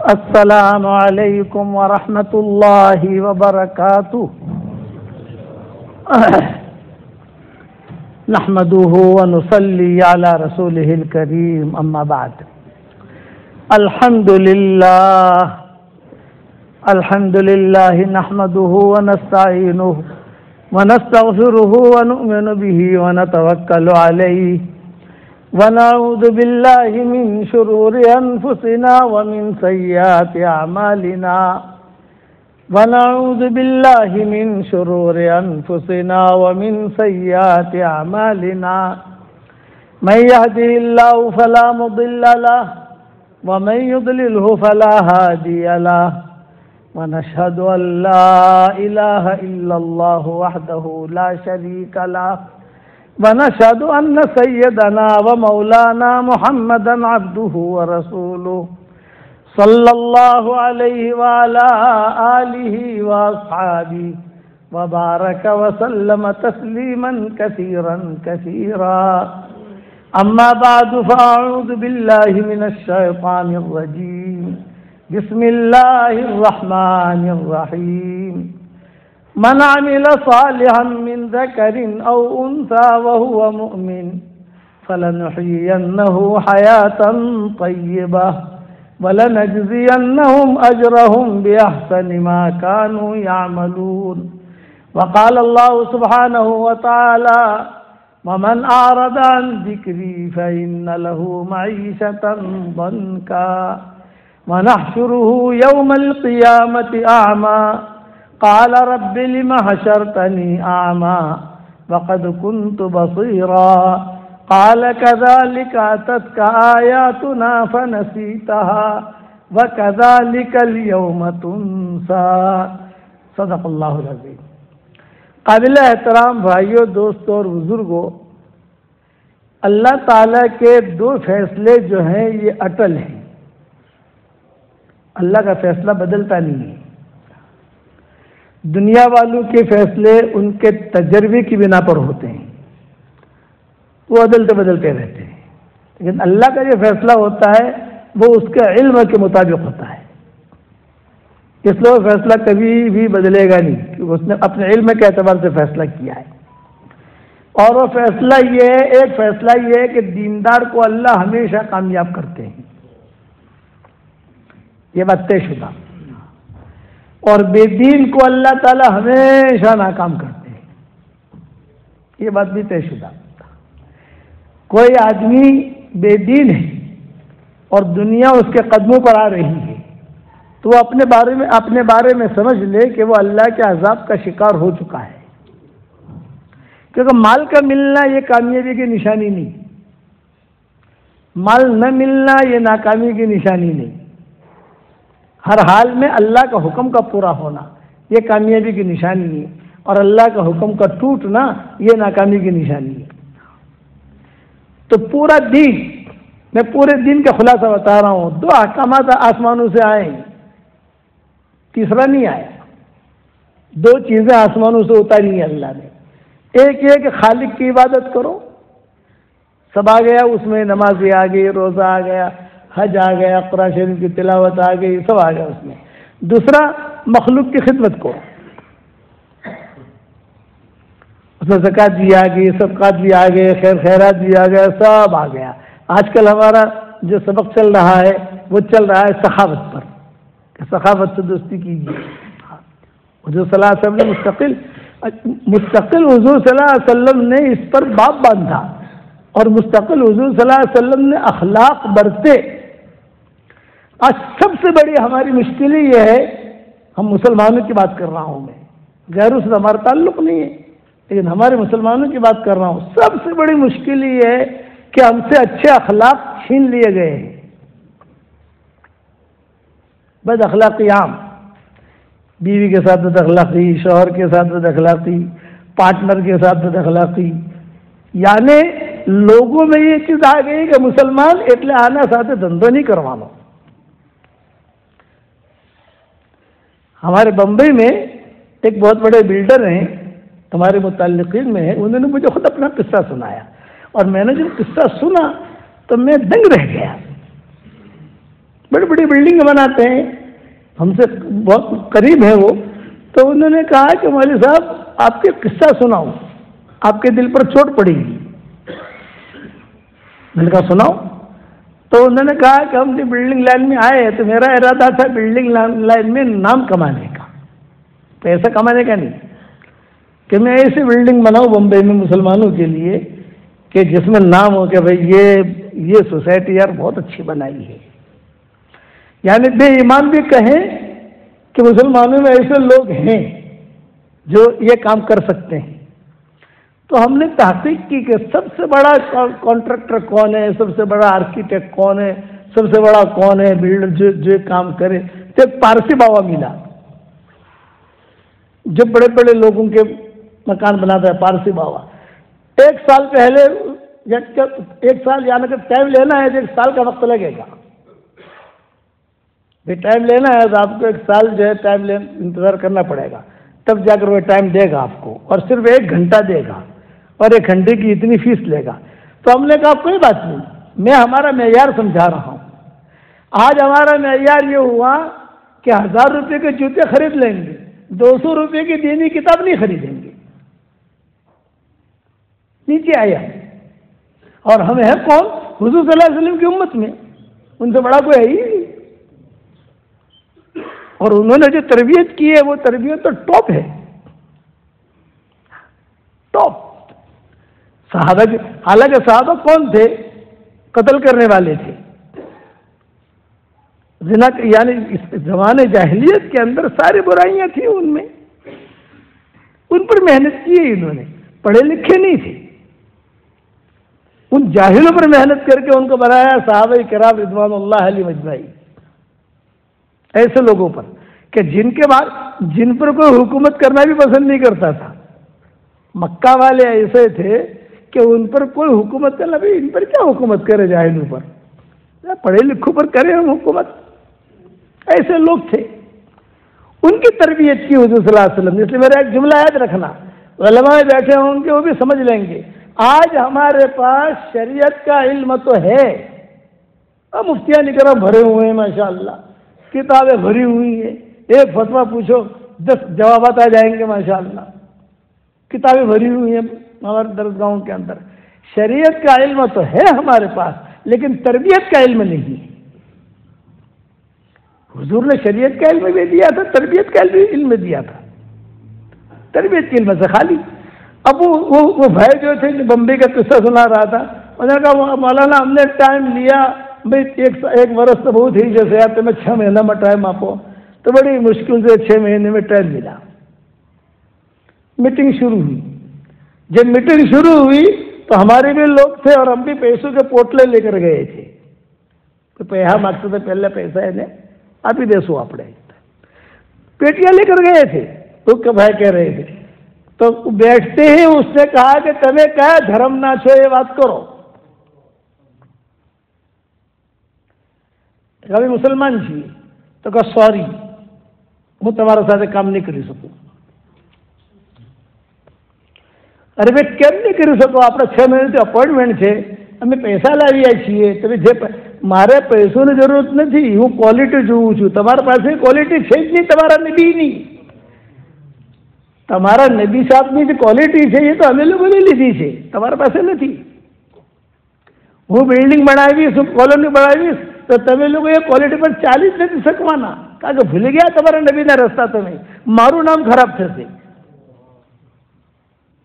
السلام علیکم ورحمۃ اللہ وبرکاتہ. نحمده ونصلي على رسوله الكريم اما بعد. الحمد لله نحمده ونستعينه ونستغفره ونؤمن به ونتوكل عليه ونعوذ بالله من شرور أنفسنا ومن سيئات أعمالنا ونعوذ بالله من شرور أنفسنا ومن سيئات أعمالنا من يهده الله فلا مضل له ومن يضلله فلا هادي له ونشهد أن لا إله إلا الله وحده لا شريك له ونشهد أن سيدنا ومولانا محمدا عبده ورسوله صلى الله عليه وعلى آله وأصحابه وبارك وسلم تسليما كثيرا أما بعد فأعوذ بالله من الشيطان الرجيم. بسم الله الرحمن الرحيم. من عمل صالحا من ذكر أو أنثى وهو مؤمن فلنحيينه حياة طيبة ولنجزينهم أجرهم بأحسن ما كانوا يعملون. وقال الله سبحانه وتعالى ومن أعرض عن ذكري فإن له معيشة ضنكا ونحشره يوم القيامة أعمى قال رب لم حشرتني أعمى وقد كنت بصيرا قال كذلك أتتك آياتنا فنسيتها وكذلك اليوم تنسى. صدق اللہ العظیم. قابل احترام بھائیوں، دوستوں اور بزرگوں، اللہ تعالیٰ کے دو فیصلے جو ہیں یہ اٹل ہیں. اللہ کا فیصلہ بدلتا نہیں ہے. دنیا والوں کے فیصلے ان کے تجربے کی بنا پر ہوتے ہیں، وہ بدلتے رہتے ہیں. لیکن اللہ کا جو فیصلہ ہوتا ہے وہ اس کے علم کے مطابق ہوتا ہے، اس لیے وہ فیصلہ کبھی بھی بدلے گا نہیں، کیونکہ اس نے اپنے علم کے اعتبار سے فیصلہ کیا ہے. اور وہ فیصلہ یہ ہے، ایک فیصلہ یہ ہے کہ دیندار کو اللہ ہمیشہ کامیاب کرتے ہیں، یہ بات طے شدہ. اور بے دین کو اللہ تعالی ہمیشہ ناکام کرتے ہیں، یہ بات بھی طے شدہ. کوئی آدمی بے دین ہے اور دنیا اس کے قدموں پر آ رہی ہے تو وہ اپنے بارے میں سمجھ لے کہ وہ اللہ کے عذاب کا شکار ہو چکا ہے. کیونکہ مال کا ملنا یہ کامیابی کی نشانی نہیں، مال نہ ملنا یہ ناکامی کی نشانی نہیں. ہر حال میں اللہ کا حکم کا پورا ہونا یہ کامیابی کی نشانی ہے، اور اللہ کا حکم کا ٹوٹنا یہ ناکامی کی نشانی ہے. تو پورا دین، میں پورے دین کا خلاصہ بتا رہا ہوں. دو احکامات آسمانوں سے آئے، تیسرا نہیں آیا. دو چیزیں آسمانوں سے اتاری ہیں اللہ نے. ایک یہ کہ خالق کی عبادت کرو، سب آ گیا اس میں، نمازیں آ گئی، روزہ آ گیا، حج آ گیا، قرآن شریف کی تلاوت آ گئی، سب آ گیا اس میں. دوسرا مخلوق کی خدمت کرو، اس میں زکوٰۃ بھی آ گئی، صدقات بھی آ گئے، خیرات بھی آ گیا، سب آ گیا. آج کل ہمارا جو سبق چل رہا ہے وہ چل رہا ہے سخاوت پر، کہ سخاوت سے دوستی کیجیے. حضور صلی اللہ علیہ وسلم نے مستقل حضور صلی اللہ علیہ وسلم نے اس پر باب باندھا، اور مستقل حضور صلی اللہ علیہ وسلم نے اخلاق برتے. آج سب سے بڑی ہماری مشکل یہ ہے، ہم مسلمانوں کی بات کر رہا ہوں، میں غیروں سے ہمارا تعلق نہیں ہے، لیکن ہمارے مسلمانوں کی بات کر رہا ہوں. سب سے بڑی مشکل یہ ہے کہ ہم سے اچھے اخلاق چھین لیے گئے ہیں. بد اخلاقی عام، بیوی کے ساتھ بد اخلاقی، شوہر کے ساتھ بد اخلاقی، پارٹنر کے ساتھ بد اخلاقی. یعنی لوگوں میں یہ چیز آ گئی کہ مسلمان એટલે આના સાથે ધંધો نہیں કરવાનો. ہمارے بمبئی میں ایک بہت بڑے بلڈر ہیں، ہمارے متعلقین میں ہیں، انہوں نے مجھے خود اپنا قصہ سنایا، اور میں نے جب قصہ سنا تو میں دنگ رہ گیا. بڑی بڑی بلڈنگ بناتے ہیں، ہم سے بہت قریب ہے وہ. تو انہوں نے کہا کہ مولوی صاحب آپ کے قصہ سناؤ، آپ کے دل پر چوٹ پڑے گی. میں نے کہا سناؤ. تو انہوں نے کہا کہ ہم جو بلڈنگ لائن میں آئے تو میرا ارادہ تھا بلڈنگ لائن میں نام کمانے کا، پیسہ کمانے کا نہیں، کہ میں ایسی بلڈنگ بناؤں بمبئی میں مسلمانوں کے لیے کہ جس میں نام ہو کہ بھائی یہ سوسائٹی یار بہت اچھی بنائی ہے. یعنی بے ایمان بھی کہیں کہ مسلمانوں میں ایسے لوگ ہیں جو یہ کام کر سکتے ہیں. تو ہم نے تحقیق کی کہ سب سے بڑا کانٹریکٹر کون ہے، سب سے بڑا آرکیٹیکٹ کون ہے، سب سے بڑا کون ہے بلڈر جو کام کرے. تو ایک پارسی بابا ملا جو بڑے بڑے لوگوں کے مکان بناتا ہے، پارسی بابا. 1 سال پہلے 1 سال یعنی کہ ٹائم لینا ہے تو 1 سال کا وقت لگے گا. ٹائم لینا ہے تو آپ کو 1 سال جو ہے ٹائم انتظار کرنا پڑے گا، تب جا کر وہ ٹائم دے گا آپ کو، اور صرف 1 گھنٹہ دے گا، اور 1 گھنٹے کی اتنی فیس لے گا. تو ہم نے کہا کوئی بات نہیں، میں ہمارا معیار سمجھا رہا ہوں. آج ہمارا معیار یہ ہوا کہ 1000 روپے کے جوتے خرید لیں گے، 200 روپے کی دینی کتاب نہیں خریدیں گے. نیچے آیا، اور ہم ہیں کون؟ حضور صلی اللہ علیہ وسلم کی امت میں، ان سے بڑا کوئی ہے ہی نہیں. اور انہوں نے جو تربیت کی ہے وہ تربیت تو ٹاپ ہے، ٹاپ. صحابہ کے، حالانکہ صحابہ کون تھے؟ قتل کرنے والے تھے. زنا، یعنی اس زمانے جاہلیت کے اندر ساری برائیاں تھیں ان میں، ان پر محنت کی ہے انہوں نے. پڑھے لکھے نہیں تھے، ان جاہلوں پر محنت کر کے ان کو بنایا صحابہ کرام رضوان اللہ علیہ مجمعین. ایسے لوگوں پر کہ جن پر کوئی حکومت کرنا بھی پسند نہیں کرتا تھا. مکہ والے ایسے تھے کہ ان پر کوئی حکومت کرنا بھی، ان پر کیا حکومت کرے جاہلوں پر، پڑھے لکھوں پر کرے ہم حکومت. ایسے لوگ تھے، ان کی تربیت کی حضور صلی اللہ علیہ وسلم نے. اس لیے میرا ایک جملہ یاد رکھنا، علماء بیٹھے ہوں گے وہ بھی سمجھ لیں گے. آج ہمارے پاس شریعت کا علم تو ہے، مفتیان کرام بھرے ہوئے ہیں ماشاءاللہ، کتابیں بھری ہوئی ہیں، ایک فتویٰ پوچھو 10 جوابات آ جائیں گے ماشاءاللہ. کتابیں بھری ہوئی ہیں ہمارے درسگاہوں کے اندر. شریعت کا علم تو ہے ہمارے پاس، لیکن تربیت کا علم نہیں. حضور نے شریعت کا علم بھی دیا تھا، تربیت کا علم دیا تھا. تربیت کے علم سے خالی. اب وہ بھائی جو تھے جو بمبئی کا قصہ سنا رہا تھا، انہوں نے کہا مولانا ہم نے ٹائم لیا بھائی 1 برس تو بہت ہی، جیسے آپ میں 6 مہینہ میں ٹائم آپ کو، تو بڑی مشکل سے 6 مہینے میں ٹائم ملا. میٹنگ شروع ہوئی. جب میٹنگ شروع ہوئی تو ہمارے بھی لوگ تھے اور ہم بھی پیسوں کے پوٹلے لے کر گئے تھے. تو پیسہ مقصد ہے پہلے پیسہ ہے آپ ہی دیسو اپنے پیٹیاں لے کر گئے تھے. تو بھائی کہہ رہے تھے، تو بیٹھتے ہی اس نے کہا کہ تمہیں کہا دھرم نہ چھو یہ بات کرو. کبھی مسلمان جی تو کہا سوری હું તમારા સાથે કામ નહીં કરી શકું. અરે ભાઈ કેમ નહીં કરી શકો? આપણે 6 મહિનાથી અપોઇન્ટમેન્ટ છે, અમે પૈસા લાવ્યા છીએ. તમે જે મારે પૈસોની જરૂરત નથી, હું ક્વોલિટી જોઉં છું. તમારા પાસે ક્વોલિટી છે જ નહીં, તમારા નબીની. તમારા નબી સાહેબની જે ક્વોલિટી છે એ તો અમે લોકોને લીધી છે, તમારા પાસે નથી. હું બિલ્ડિંગ બનાવીશ, હું કોલોની બનાવીશ તો તમે લોકો એ ક્વોલિટી પર ચાલી જ નથી શકવાના, કારણ કે ભૂલી ગયા તમારા નબીના રસ્તા. તમે મારું નામ ખરાબ થશે.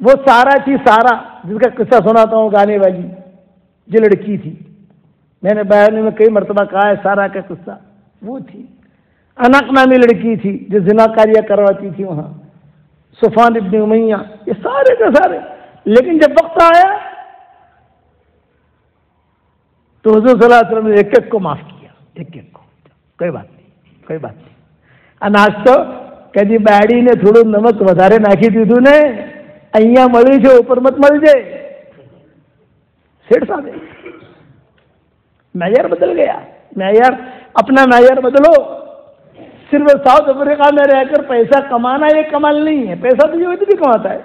وہ سارا تھی، سارا جس کا قصہ سناتا ہوں گانے والی، جو لڑکی تھی، میں نے بیان میں کئی مرتبہ کہا ہے سارا کا قصہ، وہ تھی۔ انق نامی لڑکی تھی جو زنا کاریاں کرواتی تھی وہاں، صفوان ابن امیہ، یہ سارے کے سارے۔ لیکن جب وقت آیا تو حضور صلی اللہ علیہ وسلم نے ایک ایک کو معاف کیا، ایک ایک کو، کوئی بات نہیں، کوئی بات نہیں۔ اناج تو کدی بیڑی نے تھوڑو نمک વધારે નાખી દીધું ને અહીંયા મળી છે ઉપર મત મળી જાય શેઠ સાહેબ معیار بدل گیا، معیار اپنا معیار بدلو۔ صرف ساؤتھ افریقہ میں رہ کر پیسہ کمانا یہ کمال نہیں ہے، پیسہ تو یہ بھی کماتا ہے۔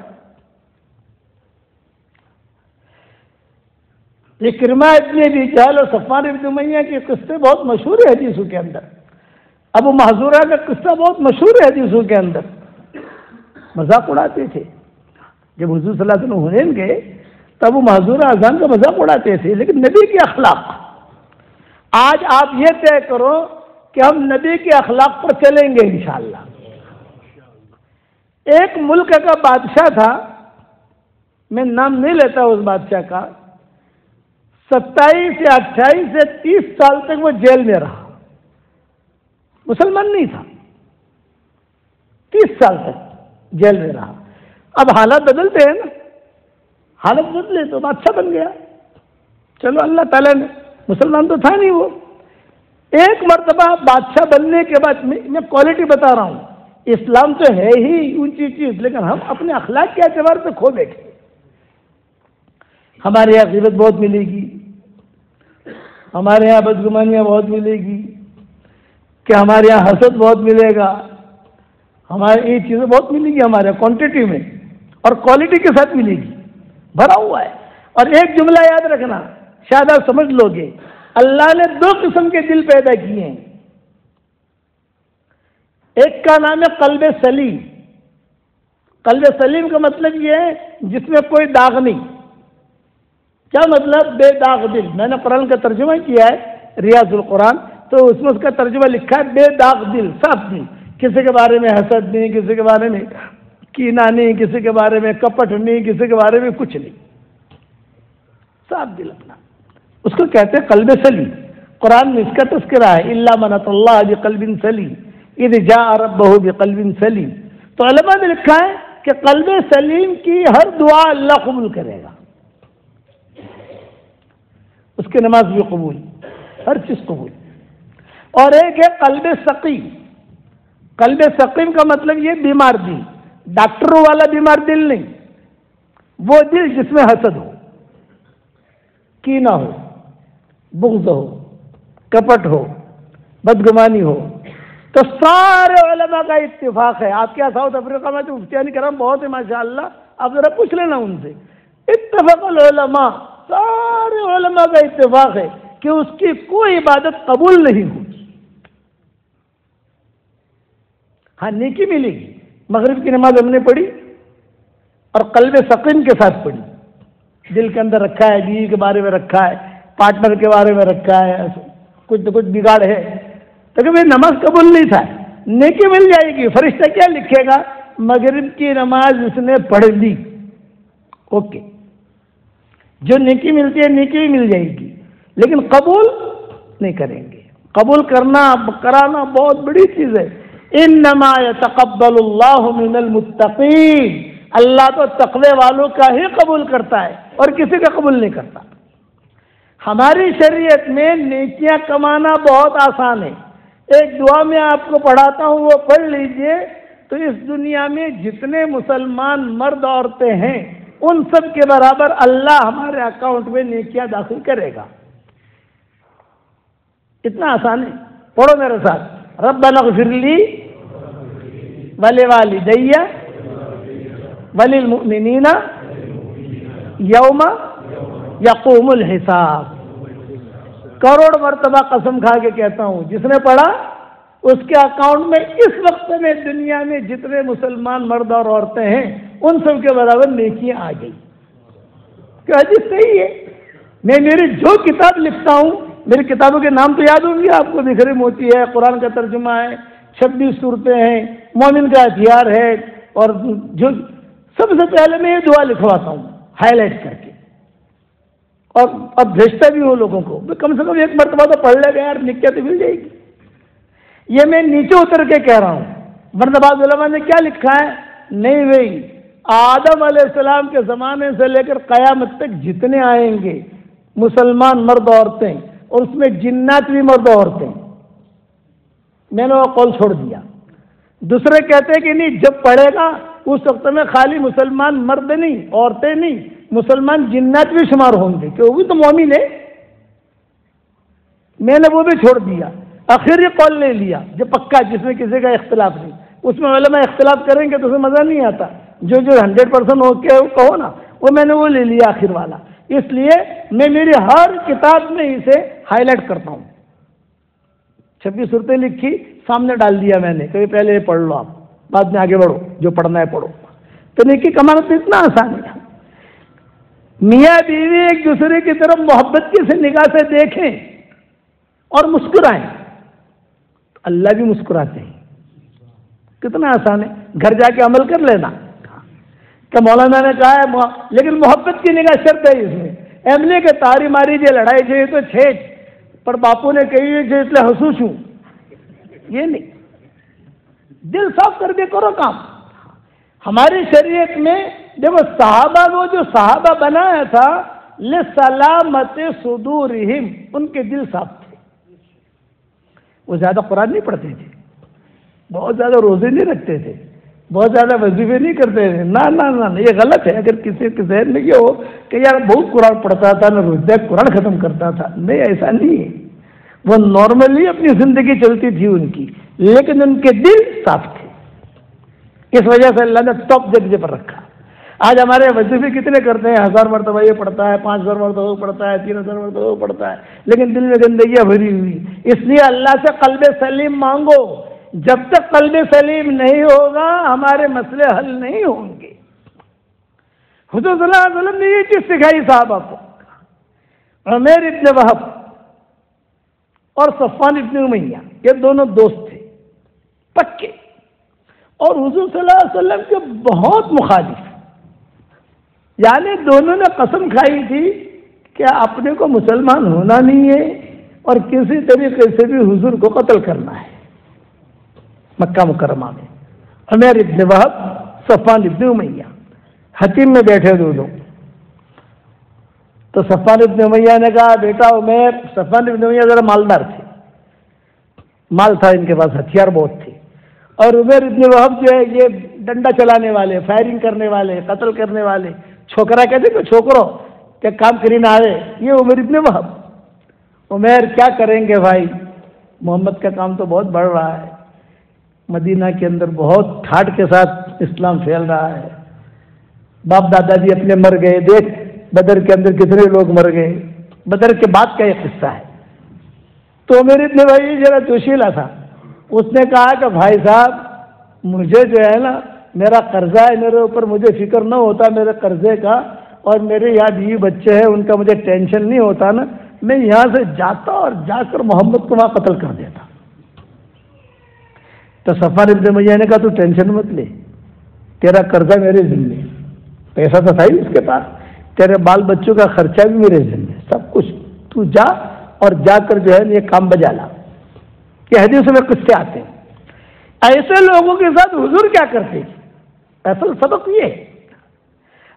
اکرمہ ابن ابی جہل اور صفوان ابن امیہ کے قصے بہت مشہور ہے حدیثوں کے اندر، ابو محذورہ کا قصہ بہت مشہور ہے حدیثوں کے اندر۔ مذاق اڑاتے تھے جب حضور صلی اللہ علیہ وسلم حنین گئے تو ابو محذورہ اذان کا مذاق اڑاتے تھے، لیکن نبی کے اخلاق، آج آپ یہ طے کرو کہ ہم نبی کے اخلاق پر چلیں گے انشاءاللہ۔ ایک ملک کا بادشاہ تھا، میں نام نہیں لیتا اس بادشاہ کا، 27 سے 28 سے 30 سال تک وہ جیل میں رہا، مسلمان نہیں تھا، 30 سال تک جیل میں رہا۔ اب حالات بدلتے ہیں نا، حالت بدلے تو بادشاہ بن گیا، چلو اللہ تعالیٰ نے، مسلمان تو تھا نہیں وہ۔ ایک مرتبہ بادشاہ بننے کے بعد میں کوالٹی بتا رہا ہوں، اسلام تو ہے ہی اونچی چیز، لیکن ہم اپنے اخلاق کے اعتبار سے کھو بیٹھے۔ ہمارے یہاں غیبت بہت ملے گی، ہمارے یہاں بدگمانیاں بہت ملے گی، کہ ہمارے یہاں حسد بہت ملے گا، ہمارے یہ چیزیں بہت ملے گی ہمارے یہاں کوانٹٹی میں اور کوالٹی کے ساتھ ملے گی، بھرا ہوا ہے۔ اور ایک جملہ یاد رکھنا، شاید آپ سمجھ لو گے، اللہ نے 2 قسم کے دل پیدا کیے ہیں، ایک کا نام ہے قلب سلیم۔ قلب سلیم کا مطلب یہ ہے جس میں کوئی داغ نہیں۔ کیا مطلب؟ بے داغ دل۔ میں نے قرآن کا ترجمہ کیا ہے ریاض القرآن، تو اس میں اس کا ترجمہ لکھا ہے بے داغ دل، صاف دل، کسی کے بارے میں حسد نہیں، کسی کے بارے میں کینہ نہیں، کسی کے بارے میں کپٹ نہیں، کسی کے بارے میں کچھ نہیں، صاف دل اپنا، اس کو کہتے ہیں قلب سلیم۔ قرآن میں اس کا تذکرہ ہے، الا من اتى اللہ بقلب سلیم اذ جاء ربہ بقلب سلیم۔ تو علماء نے لکھا ہے کہ قلب سلیم کی ہر دعا اللہ قبول کرے گا، اس کی نماز بھی قبول، ہر چیز قبول۔ اور ایک ہے قلب سقیم۔ قلب سقیم کا مطلب یہ بیمار دل، ڈاکٹروں والا بیمار دل نہیں، وہ دل جس میں حسد ہو، کینہ ہو، بغض ہو، کپٹ ہو، بدگمانی ہو۔ تو سارے علماء کا اتفاق ہے، آپ کے ساؤتھ افریقہ میں تو مفتیان کرام بہت ہے ماشاءاللہ، آپ ذرا پوچھ لینا ان سے، اتفاق العلماء، سارے علماء کا اتفاق ہے کہ اس کی کوئی عبادت قبول نہیں ہوگی۔ ہاں نیکی ملے گی، مغرب کی نماز ہم نے پڑھی اور قلب سقیم کے ساتھ پڑھی، دل کے اندر رکھا ہے، بیوی کے بارے میں رکھا ہے، پارٹنر کے بارے میں رکھا ہے، کچھ نہ کچھ بگاڑ ہے، تو کہ نماز قبول نہیں تھا، نیکی مل جائے گی۔ فرشتہ کیا لکھے گا؟ مغرب کی نماز اس نے پڑھ لی، اوکے، جو نیکی ملتی ہے نیکی مل جائے گی، لیکن قبول نہیں کریں گے۔ قبول کرانا بہت بڑی چیز ہے۔ انما يتقبل اللہ من المتقین، اللہ تو تقوی والوں کا ہی قبول کرتا ہے اور کسی کا قبول نہیں کرتا۔ ہماری شریعت میں نیکیاں کمانا بہت آسان ہے، ایک دعا میں آپ کو پڑھاتا ہوں، وہ پڑھ لیجئے، تو اس دنیا میں جتنے مسلمان مرد عورتیں ہیں ان سب کے برابر اللہ ہمارے اکاؤنٹ میں نیکیاں داخل کرے گا، اتنا آسان ہے۔ پڑھو میرے ساتھ، ربنا اغفر لی ولوالدی وللمؤمنین یوم یقوم الحساب۔ کروڑ مرتبہ قسم کھا کے کہتا ہوں، جس نے پڑھا اس کے اکاؤنٹ میں اس وقت میں دنیا میں جتنے مسلمان مرد اور عورتیں ہیں ان سب کے برابر نیکیاں آ گئی۔ کہ حدیث صحیح ہے۔ میں میری جو کتاب لکھتا ہوں، میری کتابوں کے نام تو یاد ہوں گے آپ کو، بکھری موتی ہے، قرآن کا ترجمہ ہے، 26 صورتیں ہیں، مومن کا ہتھیار ہے، اور جو سب سے پہلے میں یہ دعا لکھواتا ہوں ہائی لائٹ کر کے، اور اب بھیجتا بھی ہوں لوگوں کو، کم سے کم ایک مرتبہ تو پڑھ لے گا یار، نکیہ تو مل جائے گی۔ یہ میں نیچے اتر کے کہہ رہا ہوں، ورنہ بعض علماء نے کیا لکھا ہے، نہیں بھائی، آدم علیہ السلام کے زمانے سے لے کر قیامت تک جتنے آئیں گے مسلمان مرد عورتیں، اور اس میں جنات بھی مرد عورتیں، میں نے وہ قول چھوڑ دیا۔ دوسرے کہتے ہیں کہ نہیں، جب پڑھے گا اس وقت میں خالی مسلمان مرد نہیں، عورتیں نہیں، مسلمان جنات بھی شمار ہوں گے، کہ وہ بھی تو مومن ہے۔ میں نے وہ بھی چھوڑ دیا، آخری قول لے لیا جو پکا، جس میں کسی کا اختلاف نہیں۔ اس میں علماء اختلاف کریں گے تو اسے مزہ نہیں آتا، جو 100% ہو کے کہو نا، وہ میں نے وہ لے لیا آخر والا۔ اس لیے میں میری ہر کتاب میں اسے ہائی لائٹ کرتا ہوں۔ 26 صورتیں لکھی، سامنے ڈال دیا میں نے، کبھی پہلے یہ پڑھ لو، آپ بعد میں آگے بڑھو، جو پڑھنا ہے پڑھو۔ تو نیکی کمانا تو اتنا آسان ہے۔ میاں بیوی ایک دوسرے کی طرف محبت کی سے نگاہ سے دیکھیں اور مسکرائیں، اللہ بھی مسکراتے ہیں۔ کتنا آسان ہے، گھر جا کے عمل کر لینا۔ کہ مولانا نے کہا ہے لیکن محبت کی نگاہ شرط ہے اس میں، ایم کے تاری ماری جو لڑائی چاہیے تو چھیج، پر باپو نے کہی ہے اس لیے ہنسو چھوں، یہ نہیں، دل صاف کر کے کرو کام۔ ہماری شریعت میں دیکھو صحابہ کو جو صحابہ بنایا تھا لسلامت صدورہم، ان کے دل صاف تھے، وہ زیادہ قرآن نہیں پڑھتے تھے، بہت زیادہ روزے نہیں رکھتے تھے، بہت زیادہ وظیفے نہیں کرتے تھے، نہ یہ غلط ہے۔ اگر کسی کے ذہن میں یہ ہو کہ یار بہت قرآن پڑھتا تھا، نہ روزہ قرآن ختم کرتا تھا، نہیں، ایسا نہیں ہے، وہ نارملی اپنی زندگی چلتی تھی ان کی، لیکن ان کے دل صاف تھے۔ اس وجہ سے اللہ نے ٹاپ درجے پر رکھا۔ آج ہمارے وظیفے کتنے کرتے ہیں، 1000 مرتبہ یہ پڑھتا ہے، 5000 مرتبہ وہ پڑھتا ہے، 3000 مرتبہ وہ پڑھتا ہے، لیکن دل میں گندگیاں بھری ہوئی۔ اس لیے اللہ سے قلب سلیم مانگو، جب تک قلب سلیم نہیں ہوگا ہمارے مسئلے حل نہیں ہوں گے۔ حضور صلی اللہ علیہ وسلم نے یہ چیز سکھائی صحابہ کو۔ عمیر ابن وہب اور صفوان ابن امیہ، یہ دونوں دوست تھے پکے، اور حضور صلی اللہ علیہ وسلم کے بہت مخالف، یعنی دونوں نے قسم کھائی تھی کہ اپنے کو مسلمان ہونا نہیں ہے اور کسی طریقے سے بھی حضور کو قتل کرنا ہے۔ مکہ مکرمہ میں عمیر ابن وہب، صفوان ابن امیہ حتیم میں بیٹھے دونوں۔ تو صفوان ابن امیہ نے کہا بیٹا عمیر، صفوان ابن امیہ ذرا مالدار تھے، مال تھا ان کے پاس، ہتھیار بہت تھے، اور عمیر ابن وہب جو ہے یہ ڈنڈا چلانے والے، فائرنگ کرنے والے، قتل کرنے والے، چھوکرا کہتے کہ چھوکرو کیا کام کری نہ آئے، یہ عمیر ابن وہب۔ عمیر کیا کریں گے بھائی، محمد کا کام تو بہت بڑھ رہا ہے، مدینہ کے اندر بہت ٹھاٹ کے ساتھ اسلام پھیل رہا ہے، باپ دادا جی اپنے مر گئے، دیکھ بدر کے اندر کتنے لوگ مر گئے، بدر کے بعد کا یہ قصہ ہے۔ تو میرے ابن بھائی ذرا جوشیلا تھا، اس نے کہا کہ بھائی صاحب مجھے جو ہے نا میرا قرضہ ہے میرے اوپر، مجھے فکر نہ ہوتا میرے قرضے کا، اور میرے یہاں بیوی بچے ہیں ان کا مجھے ٹینشن نہیں ہوتا نا، میں یہاں سے جاتا اور جا کر محمد کو وہاں قتل کر دیتا۔ تو صفوان ابن امیہ نے کہا تو ٹینشن مت لے، تیرا قرضہ میرے ذمہ، پیسہ تو تھا ہی اس کے پاس، تیرے بال بچوں کا خرچہ بھی میرے ذمہ، سب کچھ تو جا اور جا کر جو ہے یہ کام بجا لا۔ یہ حدیث میں قصے آتے ہیں۔ ایسے لوگوں کے ساتھ حضور کیا کرتے، اصل سبق یہ ہے۔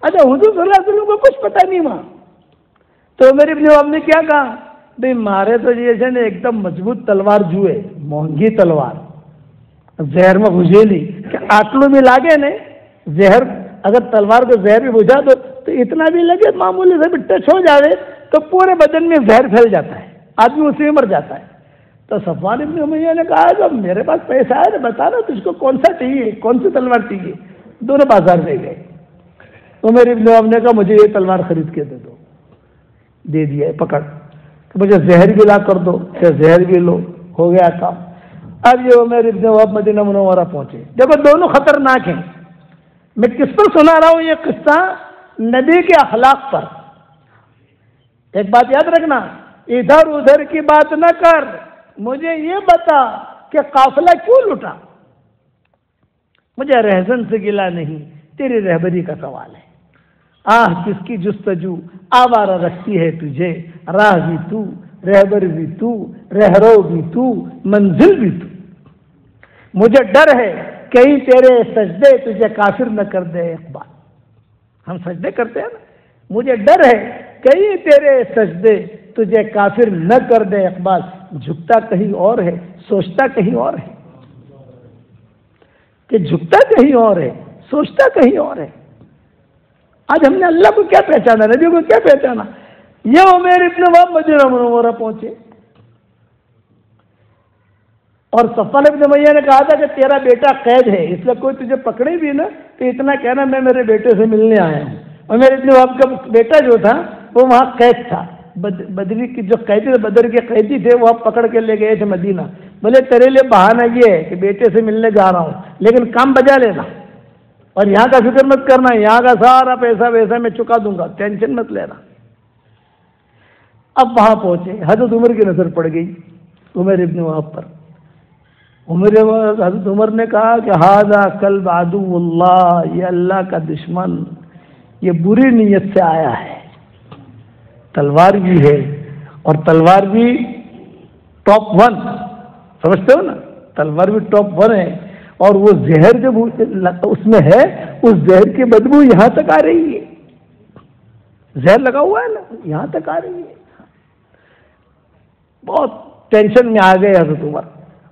اچھا حضور صلی اللہ علیہ وسلم کو کچھ پتہ نہیں وہاں، تو میرے ابن وہب نے کیا کہا، بھائی مارے تو جیسے نا ایک دم مضبوط تلوار جوئے، مہنگی تلوار، زہر میں بجھیلی کہ آٹلوں میں لاگے نے زہر، اگر تلوار کو زہر بھی بجھا دو تو اتنا بھی لگے معمولی سے بھی ٹچ ہو جائے تو پورے بدن میں زہر پھیل جاتا ہے، آدمی اسی میں مر جاتا ہے۔ تو صفوان ابن امیہ نے کہا کہ میرے پاس پیسہ ہے، بتا نا تجھ کو کون سا چاہیے، کون سی تلوار چاہیے۔ دونوں بازار میں گئے، عمر ابن وہب نے کہا مجھے یہ تلوار خرید کے دے دو، دے دیا پکڑ، مجھے زہر بھی لا کر دو، کہ زہر بھی لو، ہو گیا کام۔ اب یہ عمر ابن وہب مدینہ منورہ پہنچے، دیکھو دونوں خطرناک ہیں۔ میں کس پر سنا رہا ہوں یہ قصہ، نبی کے اخلاق پر۔ ایک بات یاد رکھنا، ادھر ادھر کی بات نہ کر، مجھے یہ بتا کہ قافلہ کیوں لوٹا، مجھے رہزن سے گلا نہیں، تیری رہبری کا سوال ہے۔ کس کی جستجو آوارہ رکھتی ہے تجھے، راہ بھی تو، رہبر بھی تو، رہرو بھی تو، منزل بھی تو۔ مجھے ڈر ہے کہیں تیرے سجدے تجھے کافر نہ کر دے اقبال۔ ہم سجدے کرتے ہیں نا، مجھے ڈر ہے کہیں تیرے سجدے تجھے کافر نہ کر دے اقبال۔ جھکتا کہیں اور ہے، سوچتا کہیں اور ہے، کہ جھکتا کہیں اور ہے، سوچتا کہیں اور ہے۔ آج ہم نے اللہ کو کیا پہچانا، نبی کو کیا پہچانا؟ یہ عمیر ابن وہب مدینہ منورہ پہنچے اور صفوان ابن امیہ نے کہا تھا کہ تیرا بیٹا قید ہے، اس لیے کوئی تجھے پکڑے بھی نا تو اتنا کہنا میں میرے بیٹے سے ملنے آیا ہوں۔ عمیر ابن وہب کا بیٹا جو تھا وہ وہاں قید تھا، بدری کی جو قیدی تھے، بدر کے قیدی تھے، وہ پکڑ کے لے گئے تھے مدینہ۔ بولے تیرے لیے بہانہ یہ ہے کہ بیٹے سے ملنے جا رہا ہوں، لیکن کام بجا لینا اور یہاں کا فکر مت کرنا، یہاں کا سارا پیسہ ویسا میں چکا دوں گا، ٹینشن مت لینا۔ اب وہاں پہنچے، حضرت عمر کی نظر پڑ گئی عمر ابن وہب پر۔ حضرت عمر نے کہا کہ ھذا کلب عدو اللہ، یہ اللہ کا دشمن، یہ بری نیت سے آیا ہے، تلوار بھی ہے اور تلوار بھی ٹاپ 1، سمجھتے ہو نا، تلوار بھی ٹاپ 1 ہے، اور وہ زہر جب اس میں ہے، اس زہر کی بدبو یہاں تک آ رہی ہے، زہر لگا ہوا ہے نا، یہاں تک آ رہی ہے۔ بہت ٹینشن میں آ گئے حضرت عمر،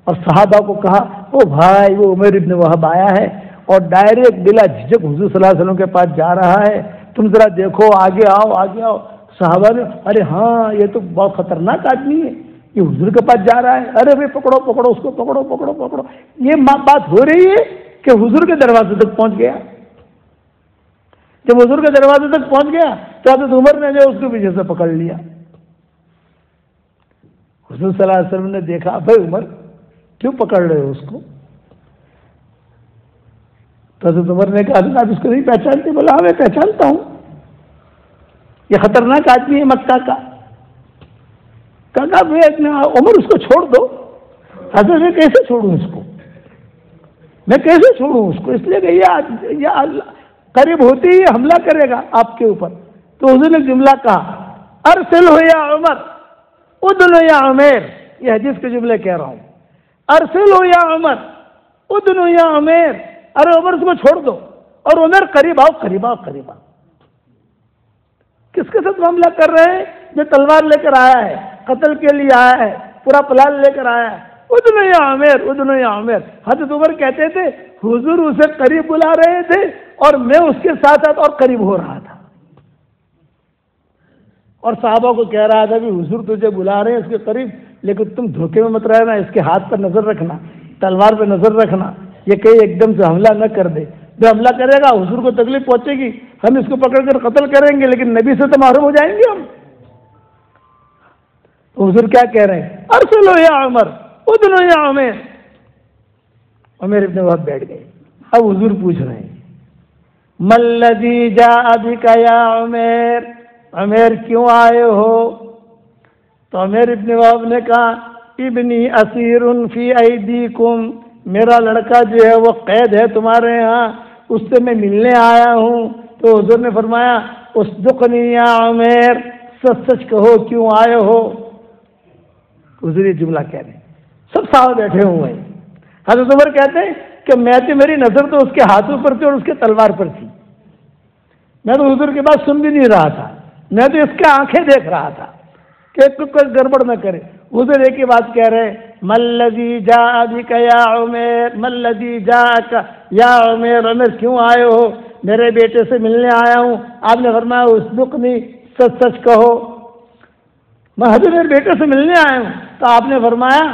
اور صحابہ کو کہا او بھائی وہ عمر ابن وہب آیا ہے اور ڈائریکٹ بلا جھجک حضور صلی اللہ علیہ وسلم کے پاس جا رہا ہے، تم ذرا دیکھو، آگے آؤ آگے آؤ۔ صحابہ نے ارے ہاں یہ تو بہت خطرناک آدمی ہے، یہ حضور کے پاس جا رہا ہے، ارے بھائی پکڑو پکڑو اس کو، پکڑو پکڑو پکڑو۔ یہ بات ہو رہی ہے کہ حضور کے دروازے تک پہنچ گیا۔ جب حضور کے دروازے تک پہنچ گیا تو حضرت عمر نے جو اس کو پیچھے سے پکڑ لیا۔ حضور صلی اللہ علیہ وسلم نے دیکھا، بھائی عمر کیوں پکڑ رہے ہو اس کو؟ تو حضرت عمر نے کہا آپ اس کو نہیں پہچانتے؟ بولا ہاں میں پہچانتا ہوں، یہ خطرناک آدمی ہے مکہ کا۔ کہا عمر اس کو چھوڑ دو۔ حضرت میں کیسے چھوڑوں اس کو، میں کیسے چھوڑوں اس کو، اس لیے کہ یہ قریب ہوتے ہی حملہ کرے گا آپ کے اوپر۔ تو حضور نے جملہ کہا ارسلہ یا عمر ادنو یا عمیر، یہ حدیث کے جملے کہہ رہا ہوں، ارسلہ یا عمر ادنو یا عمیر، ارے عمر اس کو چھوڑ دو اور عمر قریب آؤ قریب آؤ قریب آؤ۔ کس کے ساتھ معاملہ کر رہے ہیں؟ جو تلوار لے کر آیا ہے، قتل کے لیے آیا ہے، پورا پلان لے کر آیا ہے۔ ادنو یا عمیر ادنو یا عمیر۔ حضرت عمر کہتے تھے حضور اسے قریب بلا رہے تھے اور میں اس کے ساتھ ساتھ اور قریب ہو رہا تھا، اور صحابہ کو کہہ رہا تھا کہ حضور تجھے بلا رہے ہیں اس کے قریب، لیکن تم دھوکے میں مت رہنا، اس کے ہاتھ پر نظر رکھنا، تلوار پہ نظر رکھنا، یہ کہیں ایک دم سے حملہ نہ کر دے۔ جو حملہ کرے گا حضور کو تکلیف پہنچے گی، ہم اس کو پکڑ کر قتل کریں گے، لیکن نبی سے تو محروم ہو جائیں گے ہم۔ تو حضور کیا کہہ رہے ہیں؟ ارسلوا یا عمر ادنو یا عمیر۔ عمر ابن وہب بیٹھ گئے۔ اب حضور پوچھ رہے ہیں ما الذی جاء بک یا عمیر، عمیر کیوں آئے ہو؟ تو عمیر ابن وہب نے کہا ابنی اسیر فی ایدیکم، میرا لڑکا جو ہے وہ قید ہے تمہارے ہاں، اس سے میں ملنے آیا ہوں۔ تو حضور نے فرمایا اصدقنی یا عمیر، سچ سچ کہو کیوں آئے ہو؟ حضور یہ جملہ کہہ رہے ہیں، سب صحابہ بیٹھے ہوئے ہیں۔ حضرت عمر کہتے ہیں کہ میری نظر تو اس کے ہاتھوں پر تھی اور اس کے تلوار پر تھی، میں تو حضور کی بات سن بھی نہیں رہا تھا، میں تو اس کے آنکھیں دیکھ رہا تھا کہ کوئی گڑبڑ نہ کرے۔ حضور ایک ہی بات کہہ رہے ما الذی جاء بک یا عمیر، ما الذی جاءک یا عمیر، عمر کیوں آئے ہو؟ میرے بیٹے سے ملنے آیا ہوں۔ آپ نے فرمایا اصدقنی، سچ سچ کہو۔ میں حضور میرے بیٹے سے ملنے آیا ہوں، تو آپ نے فرمایا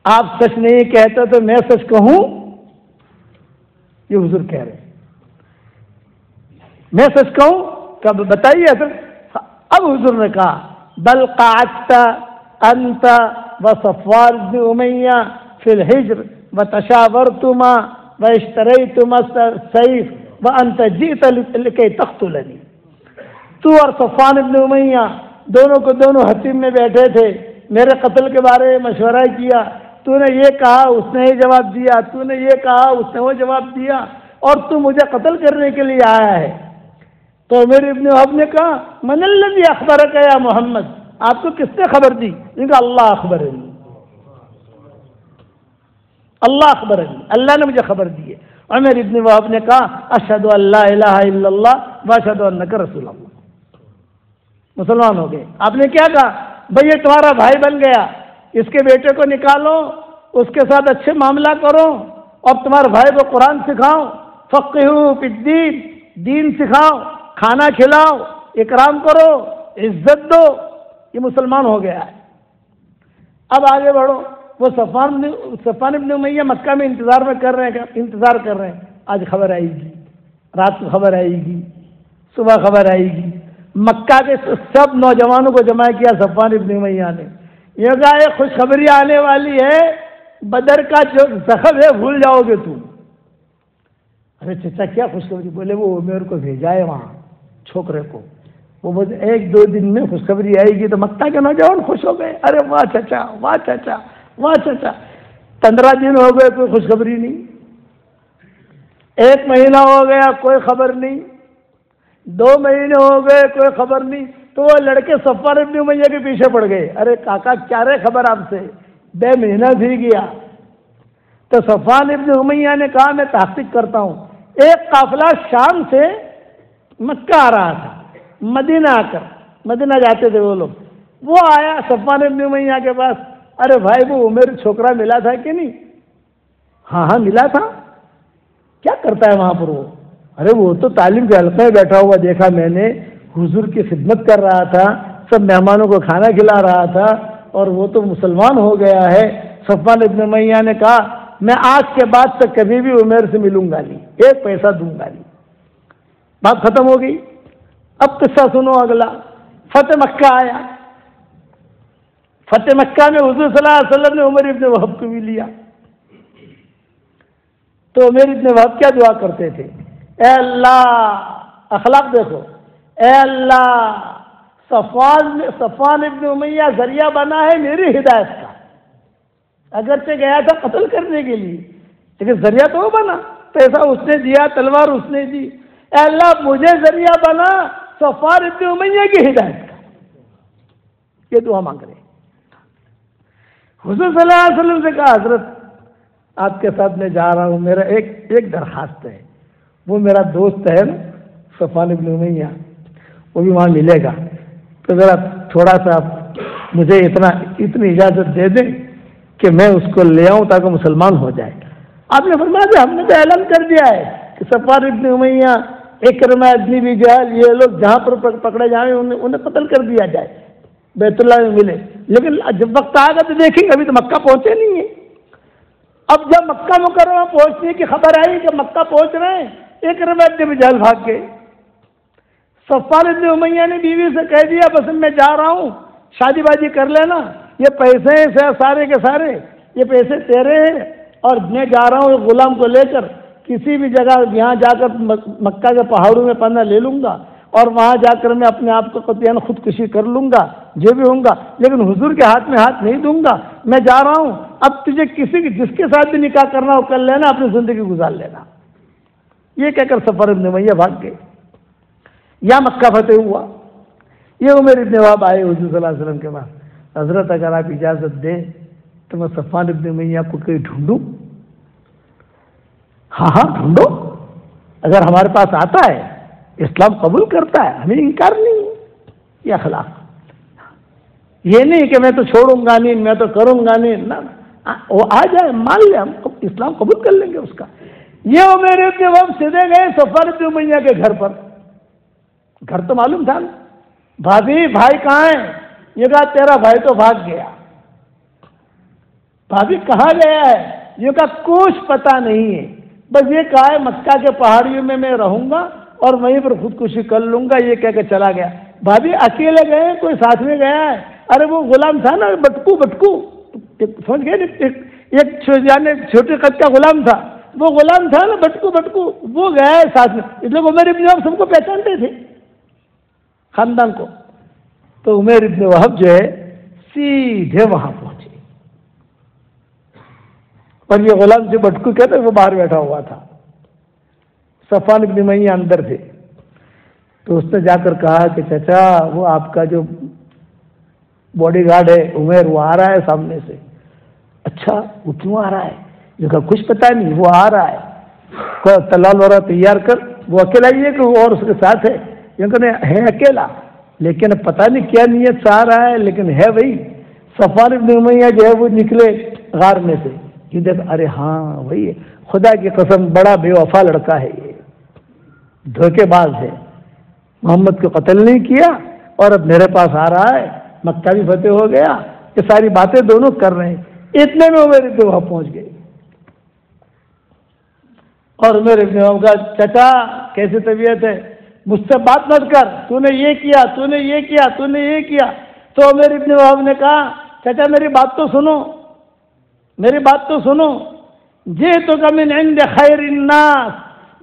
آپ سچ نہیں کہتے تو میں سچ کہوں؟ یہ حضور کہہ رہے میں سچ کہوں؟ کب بتائیے اصل۔ اب حضور نے کہا بل قعدت انت وصفوان بن امیہ فی الحجر وتشاورتما واشتریتما السیف وانت جئت لکی تقتلنی۔ تو اور صفوان بن امیہ دونوں کو دونوں حتیم میں بیٹھے تھے، میرے قتل کے بارے میں مشورہ کیا، تو نے یہ کہا اس نے یہ جواب دیا، تو نے یہ کہا اس نے وہ جواب دیا، اور تو مجھے قتل کرنے کے لیے آیا ہے۔ تو عمر ابن وہب نے کہا من الذی اخبرک یا محمد، آپ کو کس نے خبر دی؟ نے کہا اللہ اخبرنی، اللہ اخبرنی، اللہ نے مجھے خبر دی ہے۔ عمر ابن وہب نے کہا اشہد ان لا الہ الا اللہ واشہد انک رسول اللہ، مسلمان ہو گئے۔ آپ نے کیا کہا؟ بھئی یہ تمہارا بھائی بن گیا، اس کے بیٹے کو نکالو، اس کے ساتھ اچھے معاملہ کرو، اور تمہارے بھائی کو قرآن سکھاؤ، فقہو فی الدین، دین سکھاؤ، کھانا کھلاؤ، اکرام کرو، عزت دو، یہ مسلمان ہو گیا ہے۔ اب آگے بڑھو۔ وہ صفوان ابن امیہ مکہ میں انتظار کر رہے ہیں، آج خبر آئے گی، رات کو خبر آئے گی، صبح خبر آئے گی۔ مکہ کے سب نوجوانوں کو جمع کیا صفوان ابن امیہ نے، یہ کہا یہ خوشخبری آنے والی ہے، بدر کا جو زخم ہے بھول جاؤ گے تم۔ ارے چچا کیا خوشخبری؟ بولے وہ عمر کو بھیجا ہے وہاں چھوکرے کو، وہ بولے 1-2 دن میں خوشخبری آئے گی۔ تو مکہ کے نوجوان خوش ہو گئے، ارے واہ چچا، واہ چچا، واہ چچا۔ 15 دن ہو گئے کوئی خوشخبری نہیں، 1 مہینہ ہو گیا کوئی خبر نہیں، 2 مہینے ہو گئے کوئی خبر نہیں۔ تو وہ لڑکے صفوان ابن امیہ کے پیچھے پڑ گئے، ارے کاکا کیا رہے خبر آپ سے، 2 مہینہ بھی گیا۔ تو صفوان ابن امیہ نے کہا میں تحقیق کرتا ہوں۔ ایک قافلہ شام سے مکہ آ رہا تھا، مدینہ آ کر، مدینہ جاتے تھے وہ لوگ، وہ آیا صفوان ابن امیہ کے پاس، ارے بھائی وہ عمر چھوکرا ملا تھا کہ نہیں؟ ہاں ملا تھا۔ کیا کرتا ہے وہاں پر وہ؟ ارے وہ تو تعلیم کے حلقے میں بیٹھا ہوا دیکھا میں نے، حضور کی خدمت کر رہا تھا، سب مہمانوں کو کھانا کھلا رہا تھا، اور وہ تو مسلمان ہو گیا ہے۔ صفوان ابن امیہ نے کہا میں آج کے بعد سے کبھی بھی عمر سے ملوں گا نہیں، 1 پیسہ دوں گا نہیں۔ بات ختم ہو گئی۔ اب قصہ سنو اگلا۔ فتح مکہ آیا، فتح مکہ میں حضور صلی اللہ علیہ وسلم نے عمر ابن وہب کو بھی لیا۔ تو عمر ابن وہب کیا دعا کرتے تھے؟ اے اللہ، اخلاق دیکھو، اے اللہ صفوان ابن امیہ ذریعہ بنا ہے میری ہدایت کا، اگرچہ گیا تھا قتل کرنے کے لیے لیکن ذریعہ تو وہ بنا، پیسہ اس نے دیا، تلوار اس نے دی۔ اے اللہ مجھے ذریعہ بنا صفوان ابن امیہ کی ہدایت کا، یہ دعا مانگ رہے۔ حضور صلی اللہ علیہ وسلم سے کہا حضرت آپ کے ساتھ میں جا رہا ہوں، میرا ایک درخواست ہے، وہ میرا دوست ہے نا صفوان ابن امیہ، وہ بھی وہاں ملے گا، تو ذرا تھوڑا سا مجھے اتنی اجازت دے دیں کہ میں اس کو لے آؤں تاکہ مسلمان ہو جائے۔ آپ نے فرمایا کہ ہم نے تو اعلان کر دیا ہے کہ صفوان ابن امیہ، اکرمہ ابن ابی جہل، یہ لوگ جہاں پر پکڑے جائیں انہیں قتل کر دیا جائے، بیت اللہ میں ملے۔ لیکن جب وقت آئے گا تو دیکھیں گے، ابھی تو مکہ پہنچے نہیں ہیں۔ اب جب مکہ مکرمہ پہنچنے کی خبر آئی کہ مکہ پہنچ رہے ہیں، اکرمہ ابن ابی جہل بھاگ گئے۔ صفوان ابن امیہ نے بیوی سے کہہ دیا بس میں جا رہا ہوں، شادی بازی کر لینا، یہ پیسے سارے کے سارے یہ پیسے تیرے ہیں، اور میں جا رہا ہوں غلام کو لے کر کسی بھی جگہ، یہاں جا کر مکہ کے پہاڑوں میں پناہ لے لوں گا، اور وہاں جا کر میں اپنے آپ کو قطعاً خودکشی کر لوں گا، جو بھی ہوں گا، لیکن حضور کے ہاتھ میں ہاتھ نہیں دوں گا، میں جا رہا ہوں، اب تجھے جس کے ساتھ بھی نکاح کرنا ہو کر لینا، اپنی زندگی گزار لینا۔ یہ کہہ کر صفوان ابن امیہ بھاگ گئے۔ یا مکہ فتح ہوا، یہ عمر ابن وہب آئے حضور صلی اللہ علیہ وسلم کے پاس، حضرت اگر آپ اجازت دیں تو میں صفوان ابن امیہ کو کہیں ڈھونڈوں؟ ہاں ڈھونڈو، اگر ہمارے پاس آتا ہے، اسلام قبول کرتا ہے، ہمیں انکار نہیں ہے۔ یہ اخلاق، یہ نہیں کہ میں تو چھوڑوں گا نہیں، میں تو کروں گا نہیں، نہ وہ آ جائے مان لے، ہم اسلام قبول کر لیں گے اس کا۔ یہ عمر ابن وہب سیدھے گئے صفوان ابن امیہ کے گھر پر، گھر تو معلوم تھا نا، بھابھی بھائی کہاں ہے؟ یہ کہا تیرا بھائی تو بھاگ گیا۔ بھابھی کہاں گیا ہے؟ یہ کہا کچھ پتا نہیں ہے، بس یہ کہا ہے مکہ کے پہاڑیوں میں رہوں گا اور وہیں پر خودکشی کر لوں گا، یہ کہہ کے چلا گیا۔ بھابھی اکیلے گئے کوئی ساتھ میں گیا ہے؟ ارے وہ غلام تھا نا، بٹکو سمجھ گئے، ایک چھوٹے قد کا غلام تھا، وہ غلام تھا نا بٹکو، وہ گیا ہے ساتھ میں، اس لیے عمر ابن وہب سب کو پہچانتے تھے، خاندان کو۔ تو عمر ابن وہب جو ہے سیدھے وہاں پہنچے، اور یہ غلام جو بٹکو کہتے وہ باہر بیٹھا ہوا تھا۔ صفوان ابن امیہ اندر تھے، تو اس نے جا کر کہا کہ چچا وہ آپ کا جو باڈی گارڈ ہے عمیر وہ آ رہا ہے سامنے سے۔ اچھا وہ کیوں آ رہا ہے؟ یہ کہا کچھ پتا نہیں، وہ آ رہا ہے، تلوار وغیرہ تیار کر۔ وہ اکیلا ہی ہے کہ وہ اور اس کے ساتھ ہے؟ یہ کہنے ہے اکیلا، لیکن پتہ نہیں کیا نیت سے آ رہا ہے، لیکن ہے وہی صفوان ابن امیہ جو ہے وہ نکلے غار میں سے۔ یہ دیکھ ارے ہاں وہی ہے، خدا کی قسم بڑا بے وفا لڑکا ہے، یہ دھوکے باز ہے، محمد کو قتل نہیں کیا اور اب میرے پاس آ رہا ہے، مکہ بھی فتح ہو گیا، یہ ساری باتیں دونوں کر رہے ہیں۔ اتنے میں عمر ابن وہب پہنچ گئے اور عمر ابن وہب کا چچا کیسی طبیعت ہے، مجھ سے بات مت کر، تو نے یہ کیا، تو نے یہ کیا، تو نے یہ کیا۔ تو عمر ابن وہب نے کہا چچا میری بات تو سنو، میری بات تو سنو، جئتک من عند خیر الناس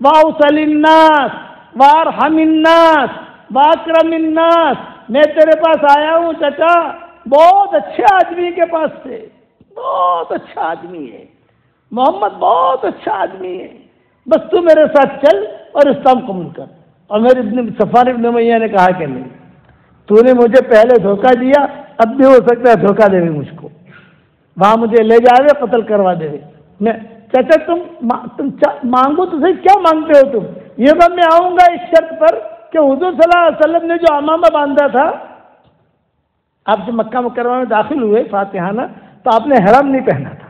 واوصل الناس وارحم الناس واکرم الناس، میں تیرے پاس آیا ہوں چچا بہت اچھے آدمی کے پاس سے، بہت اچھا آدمی ہے محمد، بہت اچھا آدمی ہے، بس تو میرے ساتھ چل اور اسلام قبول کر۔ اور میرے صفوان ابن امیہ نے کہا کہ نہیں، تو نے مجھے پہلے دھوکہ دیا، اب بھی ہو سکتا ہے دھوکہ دے مجھ کو، وہاں مجھے لے جاوے قتل کروا دے۔ میں چچا تم مانگو تو صحیح، کیا مانگتے ہو تم؟ یہ بات میں آؤں گا اس شرط پر کہ حضور صلی اللہ علیہ وسلم نے جو عمامہ باندھا تھا، آپ جب مکہ مکرمہ میں داخل ہوئے فاتحانہ تو آپ نے حرم نہیں پہنا تھا،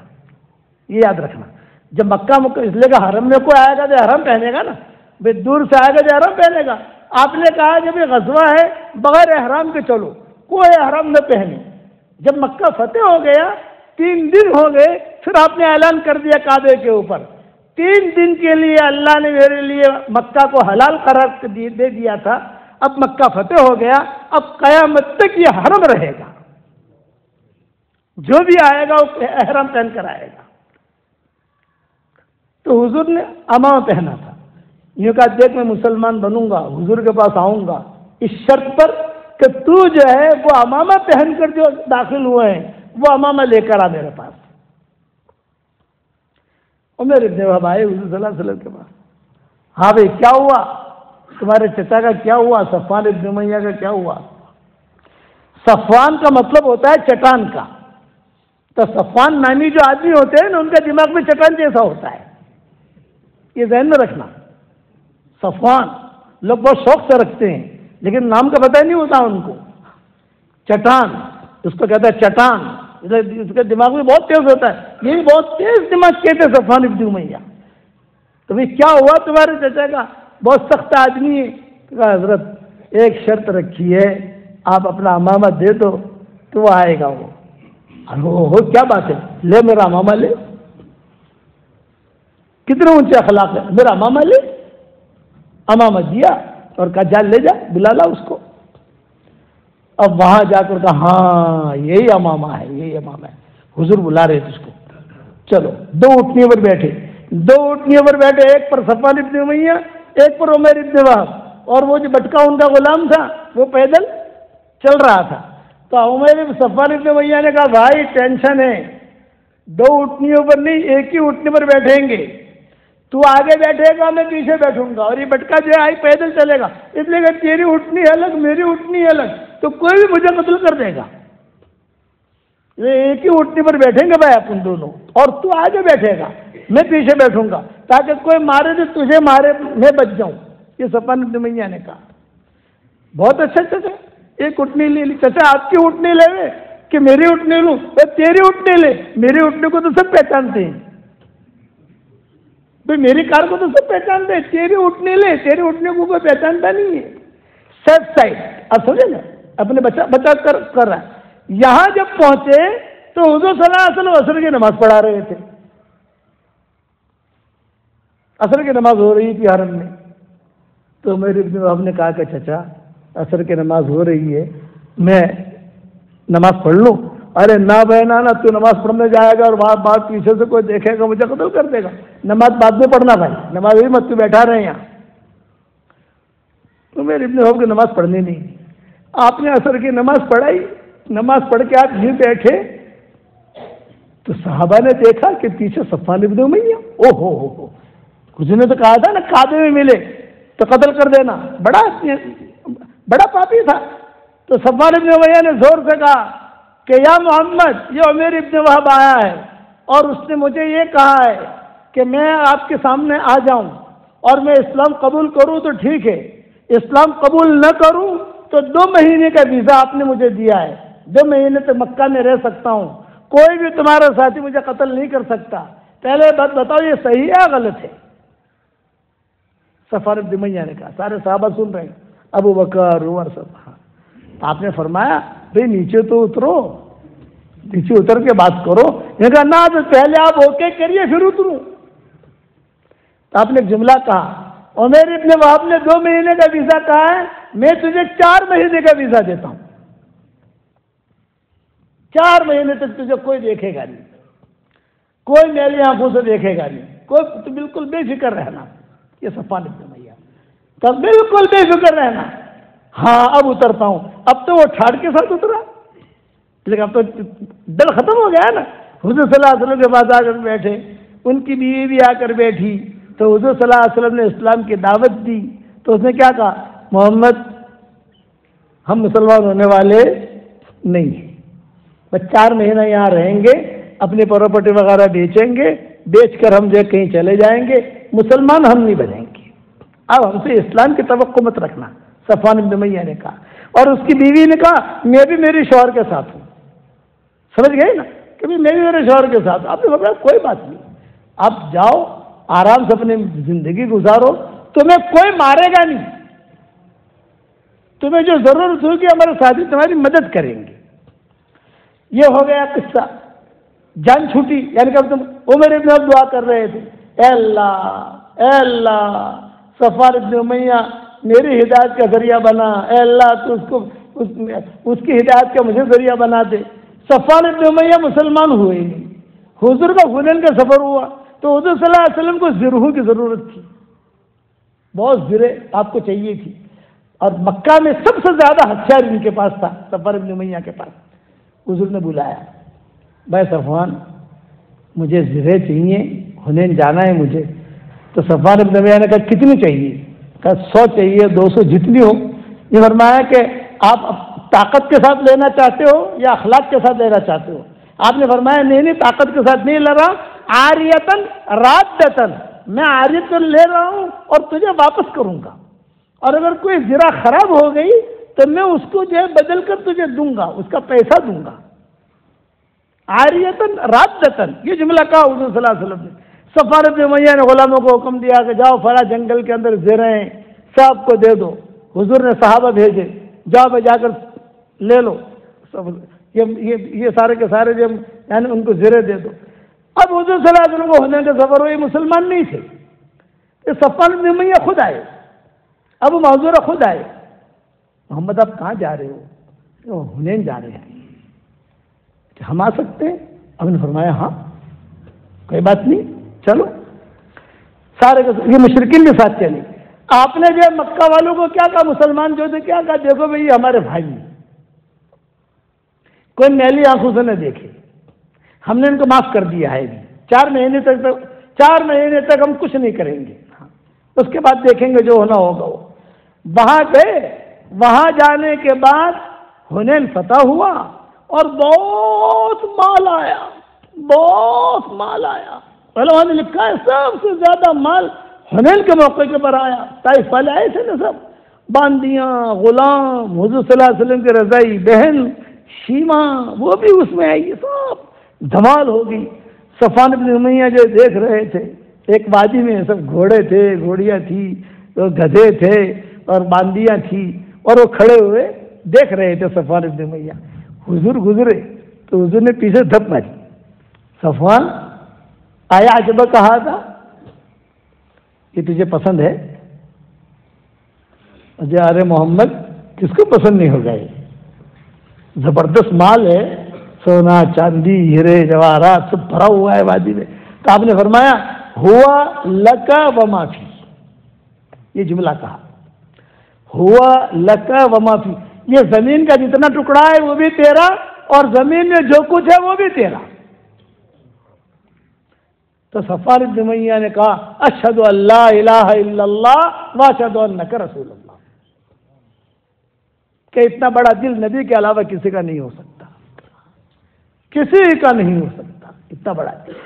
یہ یاد رکھنا۔ جب مکہ اس لیے کہ حرم میں کوئی آئے گا تو حرم پہنے گا نا، بھائی دور سے آئے گا تو حرم پہنے گا۔ آپ نے کہا کہ بھائی غزوہ ہے بغیر احرام کے چلو، کوئی احرام نہ پہنے۔ جب مکہ فتح ہو گیا 3 دن ہو گئے، پھر آپ نے اعلان کر دیا کعبے کے اوپر 3 دن کے لیے اللہ نے میرے لیے مکہ کو حلال قرار دے دیا تھا، اب مکہ فتح ہو گیا، اب قیامت تک یہ حرم رہے گا، جو بھی آئے گا وہ احرام پہن کر آئے گا۔ تو حضور نے امامہ پہنا تھا، یہ کہا دیکھ میں مسلمان بنوں گا، حضور کے پاس آؤں گا اس شرط پر کہ تو جو ہے وہ امامہ پہن کر جو داخل ہوئے ہیں وہ امامہ لے کر آ میرے پاس۔ عمر ابن وہب آئے حضور صلی اللہ علیہ وسلم کے پاس، ہاں بھائی کیا ہوا، تمہارے چچا کا کیا ہوا، صفوان ابن امیہ کا کیا ہوا؟ صفوان کا مطلب ہوتا ہے چٹان کا، تو صفوان نامی جو آدمی ہوتے ہیں نا ان کا دماغ میں چٹان جیسا ہوتا ہے، یہ ذہن میں رکھنا۔ صفوان لوگ بہت شوق سے رکھتے ہیں لیکن نام کا پتہ نہیں ہوتا ان کو۔ چٹان اس کو کہتا ہے چٹان، اس کا دماغ بھی بہت تیز ہوتا ہے، یہ بہت تیز دماغ کہتے ہیں صفوان ابن امیہ۔ تو بھائی کیا ہوا تمہارے چچا کا، بہت سخت آدمی ہے۔ کہا حضرت ایک شرط رکھی ہے، آپ اپنا امامہ دے دو تو وہ آئے گا۔ وہ کیا بات ہے، لے میرا امامہ لے، کتنے اونچے اخلاق ہے، میرا امامہ لے۔ امامہ دیا اور کہا جا لے جا، بلا لا اس کو۔ اب وہاں جا کر کہا ہاں یہی امامہ ہے، یہی امامہ ہے، حضور بلا رہے تھے اس کو۔ چلو 2 اٹھنیوں پر بیٹھے، 2 اٹھنیوں پر بیٹھے، ایک پر صفوان ابن امیہ، ایک پر عمر ابن وہب، اور وہ جو بٹکا ان کا غلام تھا وہ پیدل چل رہا تھا۔ تو صفوان ابن امیہ نے کہا بھائی ٹینشن ہے، 2 اٹھنیوں پر نہیں ایک ہی اٹھنے پر بیٹھیں گے، تو آگے بیٹھے گا میں پیچھے بیٹھوں گا، اور یہ بٹکا جو ہے پیدل چلے گا، اس لیے کہ تیری اٹھنی الگ میری اٹھنی الگ، تو کوئی بھی مجھے قتل کر دے گا۔ ایک ہی اٹھنے پر بیٹھیں گے بھائی اپن دونوں، اور تو آگے بیٹھے گا میں پیچھے بیٹھوں گا، تاکہ کوئی مارے تو تجھے مارے میں بچ جاؤں۔ یہ صفوان ابن امیہ نے کہا بہت اچھا چچا، ایک اٹھنی لے لی، چچا آپ کی اٹھنی لے کہ میری اٹھنی لوں؟ تیری اٹھنی لے، میری اٹھنی کو تو سب پہچانتے ہیں بھائی، میری کار کو تو سب پہچانتے ہیں، تیری اٹھنی لے، تیری اٹھنی کو کوئی پہچانتا نہیں ہے۔ سیف سائڈ، اب سمجھے نا، اپنے بچا کر رہا ہے۔ یہاں جب پہنچے تو حضور صلی اللہ علیہ وسلم عصر کی نماز پڑھا رہے تھے، عصر کی نماز ہو رہی تھی حرم میں۔ تو میرے ابن وہب نے کہا کہ چچا عصر کی نماز ہو رہی ہے، میں نماز پڑھ لوں؟ ارے نہ بہنا نا، تو نماز پڑھنے جائے گا اور بعد پیچھے سے کوئی دیکھے گا مجھے قتل کر دے گا، نماز بعد میں پڑھنا بھائی، نماز ہی مت، تو بیٹھا رہے یہاں۔ تو میرے ابن وہب کی نماز پڑھنی نہیں، آپ نے عصر کی نماز پڑھائی، نماز پڑھ کے آپ یوں بیٹھے تو صحابہ نے دیکھا کہ پیچھے صفوان ابن امیہ، او ہو حضور نے تو کہا تھا نا کعبے میں ملے تو قتل کر دینا، بڑا پاپی تھا. تو صفوان ابن امیہ نے زور سے کہا کہ یا محمد، یہ عمیر ابن وہب آیا ہے اور اس نے مجھے یہ کہا ہے کہ میں آپ کے سامنے آ جاؤں اور میں اسلام قبول کروں تو ٹھیک ہے، اسلام قبول نہ کروں تو 2 مہینے کا ویزا آپ نے مجھے دیا ہے، 2 مہینے تک مکہ میں رہ سکتا ہوں، کوئی بھی تمہارا ساتھی مجھے قتل نہیں کر سکتا. پہلے بات بتاؤ یہ صحیح ہے یا غلط ہے؟ صفوان ابن امیہ نے کہا. سارے صحابہ سن رہے ہیں، ابو بکر عمر سب. آپ نے فرمایا بھئی نیچے تو اترو، نیچے اتر کے بات کرو. یہ کہا نہ، تو پہلے آپ اوکے کریے پھر اتروں. تو آپ نے ایک جملہ کہا، عمیر ابن وہب نے 2 مہینے کا ویزا کہا ہے، میں تجھے 4 مہینے کا ویزا دیتا ہوں. 4 مہینے تک تجھے کوئی دیکھے گا نہیں، کوئی میری آنکھوں سے دیکھے گا نہیں، کوئی، تو بالکل بے فکر رہنا. یہ صفوان ابن امیہ، تو بالکل بے فکر رہنا. ہاں اب اترتا ہوں. اب تو وہ ٹھاڑ کے ساتھ اترا، لیکن اب تو ڈر ختم ہو گیا نا. حضور صلی اللہ علیہ وسلم کے پاس آ کر بیٹھے، ان کی بیوی بھی آ کر بیٹھی، تو حضور صلی اللہ علیہ وسلم نے اسلام کی دعوت دی. تو اس نے کیا کہا، محمد ہم مسلمان ہونے والے نہیں ہیں، بس 4 مہینہ یہاں رہیں گے، اپنی پراپرٹی وغیرہ بیچیں گے، بیچ کر ہم جو کہیں چلے جائیں گے، مسلمان ہم نہیں بنیں گے، اب ہم سے اسلام کی توقع مت رکھنا. صفوان ابن امیہ نے کہا. اور اس کی بیوی نے کہا میں بھی میری شوہر کے ساتھ ہوں. سمجھ گئے نا کہ میں بھی میرے شوہر کے ساتھ. آپ نے بتایا کوئی بات نہیں، آپ جاؤ آرام سے اپنی زندگی گزارو، تمہیں کوئی مارے گا نہیں، تمہیں جو ضرورت ہوگی ہمارے ساتھی تمہاری مدد کریں گے. یہ ہو گیا قصہ. جان چھوٹی، یعنی کہ تم عمر ابن وہب دعا کر رہے تھے، اے اللہ صفوان ابن امیہ میری ہدایت کا ذریعہ بنا، اے اللہ تو اس کی ہدایت کا مجھے ذریعہ بنا دے. صفوان ابن امیہ مسلمان ہوئے ہی نہیں. حضور کا حنین کا سفر ہوا تو حضور صلی اللہ علیہ وسلم کو زرہوں کی ضرورت تھی، بہت زرے آپ کو چاہیے تھی، اور مکہ میں سب سے زیادہ ہتھیار ان کے پاس تھا، صفوان ابن امیہ کے پاس. حضور نے بلایا، بھائی صفوان مجھے زرے چاہیے، حنین جانا ہے مجھے. تو صفوان ابن امیہ نے کہا کتنی چاہیے؟ کہا 100 چاہیے، 200 جتنی ہو. یہ فرمایا کہ آپ طاقت کے ساتھ لینا چاہتے ہو یا اخلاق کے ساتھ لینا چاہتے ہو؟ آپ نے فرمایا نہیں طاقت کے ساتھ نہیں لے رہا، عاریتن رادتن، میں عاریت لے رہا ہوں اور تجھے واپس کروں گا، اور اگر کوئی زرہ خراب ہو گئی تو میں اس کو جو ہے بدل کر تجھے دوں گا، اس کا پیسہ دوں گا. عاریتن رادتن، یہ جملہ کہا حضور صلی اللہ علیہ وسلم نے. صفوان ابن امیہ نے غلاموں کو حکم دیا کہ جاؤ فلاں جنگل کے اندر زرے ہیں، سب کو دے دو. حضور نے صحابہ بھیجے، جاؤ جا کر لے لو، یہ سارے کے سارے جو یعنی ان کو زرے دے دو. اب حضور صلی اللہ علیہ وسلم کو ہونے کا سفر ہوئی، مسلمان نہیں تھے. صفوان ابن امیہ خود آئے، ابو محذورہ خود آئے، محمد آپ کہاں جا رہے ہو؟ حنین جا رہے ہیں، ہم آ سکتے ہیں؟ اب نے فرمایا ہاں کوئی بات نہیں چلو. سارے یہ مشرکین کے ساتھ چلے. آپ نے جو مکہ والوں کو کیا کہا، مسلمان جو تھے کیا کہا، دیکھو بھئی یہ ہمارے بھائی ہیں، کوئی میلی آنکھوں سے نہ دیکھے، ہم نے ان کو معاف کر دیا ہے. 4 مہینے تک ہم کچھ نہیں کریں گے، اس کے بعد دیکھیں گے جو ہونا ہوگا. وہ وہاں گئے، وہاں جانے کے بعد حنین فتح ہوا اور بہت مال آیا. علماء نے لکھا ہے سب سے زیادہ مال حنین کے موقع کے پر آیا. طائف والے آئے تھے نا، سب باندیاں، غلام، حضور صلی اللہ علیہ وسلم کے رضائی بہن شیما، وہ بھی اس میں آئی، سب دھمال ہو گئی. صفوان ابن امیہ جو دیکھ رہے تھے، ایک وادی میں سب گھوڑے تھے، گھوڑیاں تھی، گدھے تھے اور باندیاں تھی، اور وہ کھڑے ہوئے دیکھ رہے تھے صفوان ابن امیہ. حضور گزرے تو حضور نے پیچھے دھپ ماری، صفوان آیا عجبہ کہا تھا، یہ تجھے پسند ہے؟ ارے محمد کس کو پسند نہیں ہوگا، یہ زبردست مال ہے، سونا چاندی ہیرے جواہرات سب بھرا ہوا ہے وادی میں. تو آپ نے فرمایا ہوا لکا وما فی، یہ جملہ کہا، ہوا لکا وما فی، یہ زمین کا جتنا ٹکڑا ہے وہ بھی تیرا، اور زمین میں جو کچھ ہے وہ بھی تیرا. تو صفوان بن امیہ نے کہا اشہد ان لا الہ الا اللہ واشہد انک رسول اللہ، کہ اتنا بڑا دل نبی کے علاوہ کسی کا نہیں ہو سکتا، کسی کا نہیں ہو سکتا اتنا بڑا دل۔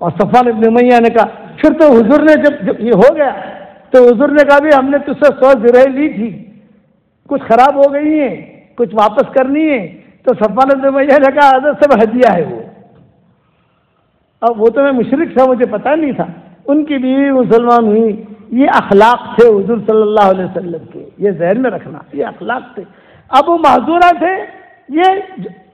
اور صفوان بن امیہ نے کہا پھر تو حضور نے جب یہ ہو گیا تو حضور نے کہا بھی ہم نے تجھ سے 100 زرہیں لی تھی، کچھ خراب ہو گئی ہیں، کچھ واپس کرنی ہے۔ تو صفوان بن امیہ نے کہا حضرت سب ہدیہ ہے وہ، اب وہ تو میں مشرک تھا، مجھے پتہ نہیں تھا، ان کی بیوی مسلمان ہوئی۔ یہ اخلاق تھے حضور صلی اللہ علیہ وسلم کے، یہ ذہن میں رکھنا، یہ اخلاق تھے۔ ابو محذورہ تھے، یہ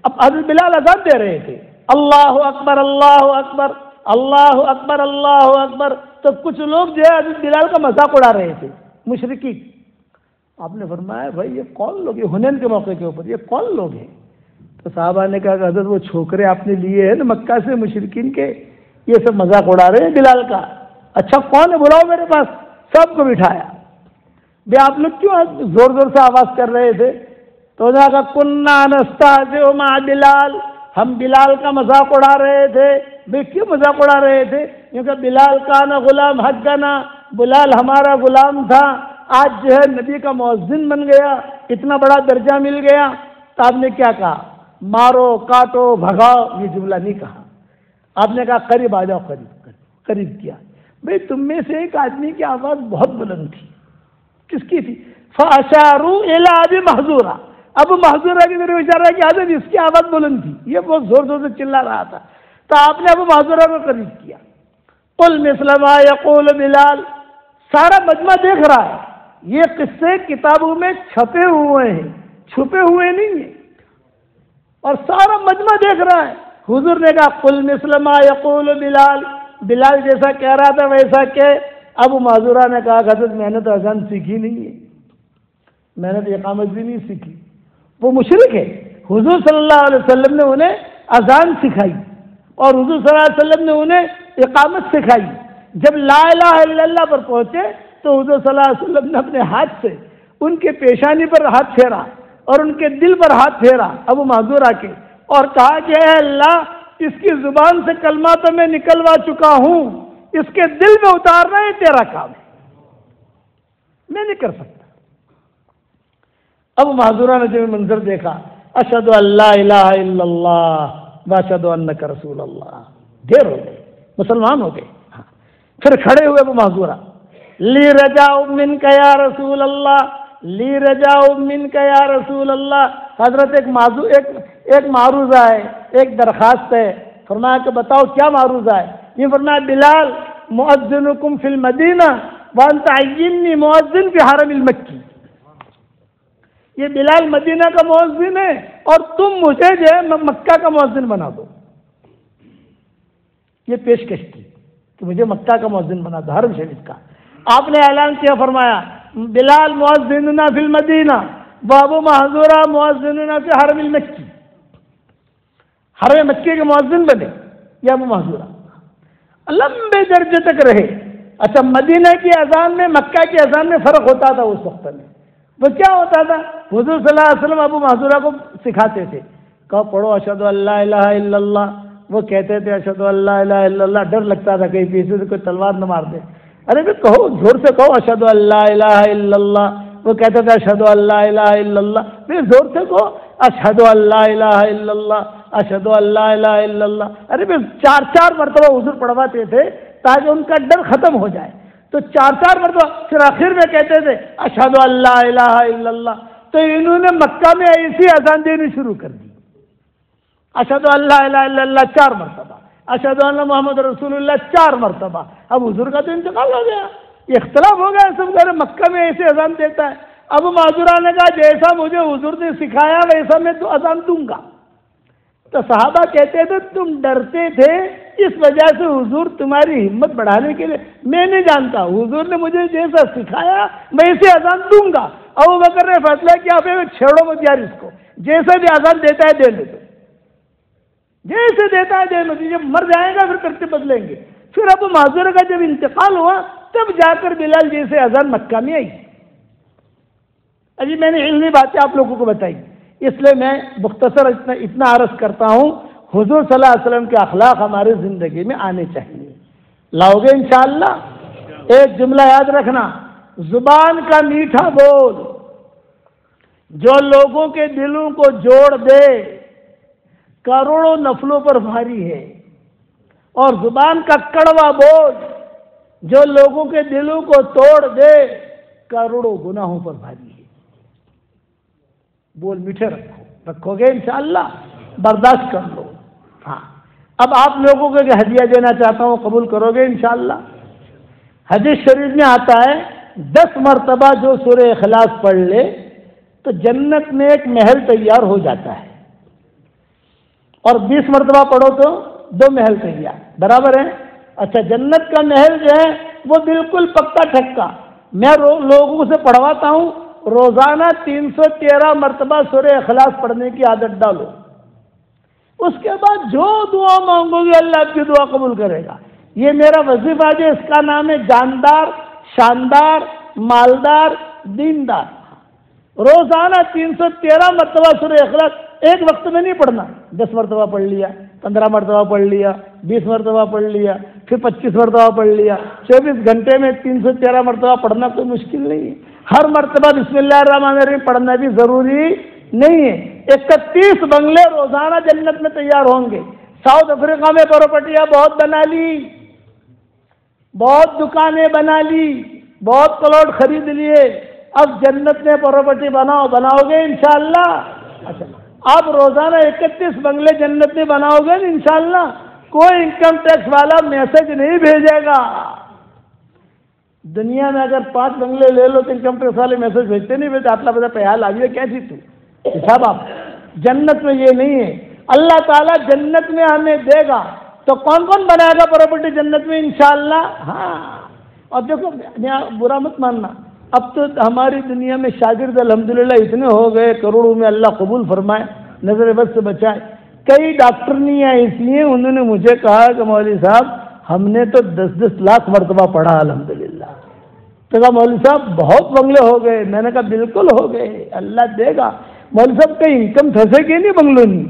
اب حضرت بلال اذان دے رہے تھے، اللہ اکبر اللہ اکبر اللہ اکبر اللہ اکبر، تو کچھ لوگ جو ہے حضرت بلال کا مذاق اڑا رہے تھے، مشرکی۔ آپ نے فرمایا بھائی یہ کون لوگ، یہ حنین کے موقع کے اوپر یہ کون لوگ ہیں؟ تو صحابہ نے کہا کہ حضرت وہ چھوکرے آپ نے لیے ہیں نا مکہ سے مشرکین کے، یہ سب مذاق اڑا رہے ہیں بلال کا۔ اچھا کون ہے، بلاؤ میرے پاس۔ سب کو بٹھایا، بھئی آپ لوگ کیوں زور زور سے آواز کر رہے تھے؟ تو انہوں نے کہا کنّا نستہزئ مع بلال، ہم بلال کا مذاق اڑا رہے تھے۔ بھئی کیوں مذاق اڑا رہے تھے؟ کیونکہ بلال کان غلام حقنا، بلال ہمارا غلام تھا، آج جو ہے نبی کا مؤذن بن گیا، اتنا بڑا درجہ مل گیا۔ تو آپ نے کیا کہا؟ مارو کاٹو بھگاؤ، یہ جملہ نہیں کہا، آپ نے کہا قریب آ جاؤ، قریب کیا۔ بھئی تم میں سے ایک آدمی کی آواز بہت بلند تھی، کس کی تھی؟ فاشاروا الی ابی محذورہ، ابو محذورہ کی طرف اشارہ کیا، حضرت اس کی آواز بلند تھی، یہ بہت زور زور سے چلا رہا تھا۔ تو آپ نے ابو محذورہ کو قریب کیا۔ قل مثل ما یقول بلال، سارا مجمع دیکھ رہا ہے، یہ قصے کتابوں میں چھپے ہوئے ہیں، چھپے ہوئے نہیں ہیں، اور سارا مجمع دیکھ رہا ہے۔ حضور نے کہا قل مثل ما یقول بلال، بلال جیسا کہہ رہا تھا ویسا کہ۔ ابو معذورہ نے کہا حضرت میں نے تو اذان سیکھی نہیں ہے، میں نے تو اقامت بھی نہیں سیکھی۔ وہ مشرک ہے، حضور صلی اللہ علیہ وسلم نے انہیں اذان سکھائی اور حضور صلی اللہ علیہ وسلم نے انہیں اقامت سکھائی۔ جب لا الہ الا اللہ پر پہنچے تو حضور صلی اللہ علیہ وسلم نے اپنے ہاتھ سے ان کے پیشانی پر ہاتھ پھیرا اور ان کے دل پر ہاتھ پھیرا ابو معذورہ کے، اور کہا کہ اے اللہ اس کی زبان سے کلمہ تو میں نکلوا چکا ہوں، اس کے دل میں اتارنا ہے تیرا کام ہے، میں نہیں کر سکتا۔ ابو معذورہ نے جب منظر دیکھا، اشہد ان لا الہ الا اللہ واشہد انک رسول اللہ، دیر ہو گئے، مسلمان ہو گئے۔ پھر کھڑے ہوئے ابو معذورہ، لی رجاء منک یا رسول اللہ، لی رجاء منک یا رسول اللہ۔ حضرت ایک معروضہ ہے، ایک درخواست ہے۔ فرمایا کہ بتاؤ کیا معروضہ ہے؟ یہ فرمایا بلال مؤذنکم فی المدینہ وانت عینی مؤذن فی حرم المکی، یہ بلال مدینہ کا مؤذن ہے اور تم مجھے جو ہے مکہ کا مؤذن بنا دو۔ یہ پیشکش کی کہ مجھے مکہ کا مؤذن بنا دو، حرم شریف کا۔ آپ نے اعلان کیا، فرمایا بلال مؤذننا فی المدینہ وابو محذورہ مؤذننا فی حرم المکی، حرم مکی کے مؤذن بنے یا ابو محذورہ، لمبے درجے تک رہے۔ اچھا مدینہ کی اذان میں مکہ کی اذان میں فرق ہوتا تھا اس وقت میں، وہ کیا ہوتا تھا؟ حضور صلی اللہ علیہ وسلم ابو محذورہ کو سکھاتے تھے، کہو پڑھو اشہد ان لا الہ الا اللہ، وہ کہتے تھے اشہد ان لا الہ الا اللہ، ڈر لگتا تھا کہیں پیچھے سے کوئی تلوار نہ مار دے۔ ارے بھی کہو، زور سے کہو اشہد ان لا الہ الا اللہ، وہ کہتے تھے اشہد ان لا الہ الا اللہ، پھر زور سے کہو اشہد ان لا الہ الا اللہ اشہد ان لا الہ الا اللہ۔ ارے بھی 4 مرتبہ حضور پڑھواتے تھے تاکہ ان کا ڈر ختم ہو جائے، تو 4 مرتبہ، پھر آخر میں کہتے تھے اشہد ان لا الہ الا اللہ۔ تو انہوں نے مکہ میں ایسی اذان دینی شروع کر دی، اشہد ان لا الہ الا اللہ 4 مرتبہ، اشہد ان محمد رسول اللہ 4 مرتبہ۔ اب حضور کا تو انتقال ہو گیا، اختلاف ہو گیا، سب کہہ رہے مکہ میں ایسے اذان دیتا ہے۔ ابو معذورہ نے کہا جیسا مجھے حضور نے سکھایا ویسا میں تو اذان دوں گا۔ تو صحابہ کہتے تھے تم ڈرتے تھے، اس وجہ سے حضور تمہاری ہمت بڑھانے کے لیے، میں نہیں جانتا، حضور نے مجھے جیسا سکھایا میں اسے اذان دوں گا۔ ابو بکر نے فیصلہ کیا چھوڑو مت یار، اس کو جیسے بھی اذان دیتا ہے دے لے، تو جیسے دیتا ہے دے لو، جب مر جائے گا پھر ترتیب بدلیں گے۔ پھر ابو معذورہ کا جب انتقال ہوا تب جا کر بلال جیسے اذان مکہ میں آئی۔ ابھی میں نے علمی باتیں آپ لوگوں کو بتائی، اس لیے میں مختصر اتنا عرض کرتا ہوں۔ حضور صلی اللہ علیہ وسلم کے اخلاق ہماری زندگی میں آنے چاہیے. لاؤ گے انشاءاللہ؟ ایک جملہ یاد رکھنا، زبان کا میٹھا بول جو لوگوں کے دلوں کو جوڑ دے کروڑوں نفلوں پر بھاری ہے، اور زبان کا کڑوا بول جو لوگوں کے دلوں کو توڑ دے کروڑوں گناہوں پر بھاری ہے. بول میٹھے رکھو گے انشاءاللہ، برداشت کر لو. ہاں اب آپ لوگوں کو ایک ہدیہ دینا چاہتا ہوں، قبول کرو گے انشاءاللہ؟ حدیث شریف میں آتا ہے 10 مرتبہ جو سورہ اخلاص پڑھ لے تو جنت میں ایک محل تیار ہو جاتا ہے، اور 20 مرتبہ پڑھو تو 2 محل تیار، برابر ہے. اچھا جنت کا محل جو ہے وہ بالکل پکا ٹھکا. میں لوگوں سے پڑھواتا ہوں روزانہ 313 مرتبہ سورہ اخلاص پڑھنے کی عادت ڈالو. اس کے بعد جو دعا مانگو گے اللہ آپ کی دعا قبول کرے گا. یہ میرا وظیفہ جو اس کا نام ہے جاندار، شاندار، مالدار، دیندار. روزانہ 313 مرتبہ سورہ اخلاص ایک وقت میں نہیں پڑھنا. 10 مرتبہ پڑھ لیا، 15 مرتبہ پڑھ لیا، 20 مرتبہ پڑھ لیا، پھر 25 مرتبہ پڑھ لیا. 24 گھنٹے میں 313 مرتبہ پڑھنا کوئی مشکل نہیں ہے. ہر مرتبہ بسم اللہ الرحمن الرحیم پڑھنا بھی ضروری نہیں ہے. 31 بنگلے روزانہ جنت میں تیار ہوں گے. ساؤتھ افریقہ میں پراپرٹیاں بہت بنا لی، بہت دکانیں بنا لی، بہت پلاٹ خرید لیے. اب جنت میں پراپرٹی بناؤ گے انشاءاللہ. اچھا آپ روزانہ 31 بنگلے جنت میں بناؤ گے انشاءاللہ. کوئی انکم ٹیکس والا میسج نہیں بھیجے گا. دنیا میں اگر 5 بنگلے لے لو تو انکم ٹیکس والے میسج بھیجتے نہیں بھیجتے. آپ پتا پیال آئیے کیسی تو صاحب. آپ جنت میں یہ نہیں ہے. اللہ تعالیٰ جنت میں ہمیں دے گا تو کون کون بنائے گا پراپرٹی جنت میں انشاءاللہ؟ ہاں. اب دیکھو برا مت ماننا، اب تو ہماری دنیا میں شاگرد الحمدللہ اتنے ہو گئے کروڑوں میں، اللہ قبول فرمائے، نظر بد سے بچائے. کئی ڈاکٹرنیاں ایسی ہیں انہوں نے مجھے کہا کہ مولوی صاحب ہم نے تو 10 لاکھ مرتبہ پڑھا الحمدللہ. تو کہا مولوی صاحب بہت بنگلے ہو گئے. میں نے کہا بالکل ہو گئے، اللہ دے گا. مولوی صاحب کہیں انکم پھنسے کہ نہیں بنگلوں نہیں؟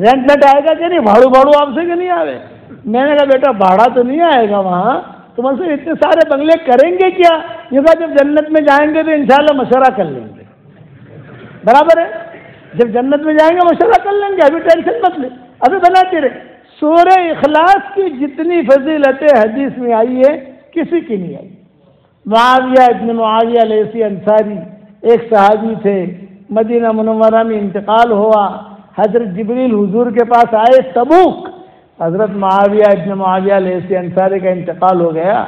رینٹ نیٹ آئے گا کہ نہیں؟ بھاڑو آپ سے کہ نہیں آئے؟ میں نے کہا بیٹا بھاڑا تو نہیں آئے گا وہاں، تم سے اتنے سارے بنگلے کریں گے کیا؟ یہ کہا جب جنت میں جائیں گے تو انشاءاللہ مشورہ کر لیں گے. برابر ہے، جب جنت میں جائیں گے مشورہ کر لیں گے، ابھی ٹینشن مت لے، ابھی بناتے رہے. سورہ اخلاص کی جتنی فضیلتیں حدیث میں آئی ہے کسی کی نہیں آئی. معاویہ ابن معاویہ لیثی انصاری ایک صحابی تھے، مدینہ منورہ میں انتقال ہوا. حضرت جبریل حضور کے پاس آئے تبوک. حضرت معاویہ ابن معاویہ لیثی انصاری کا انتقال ہو گیا،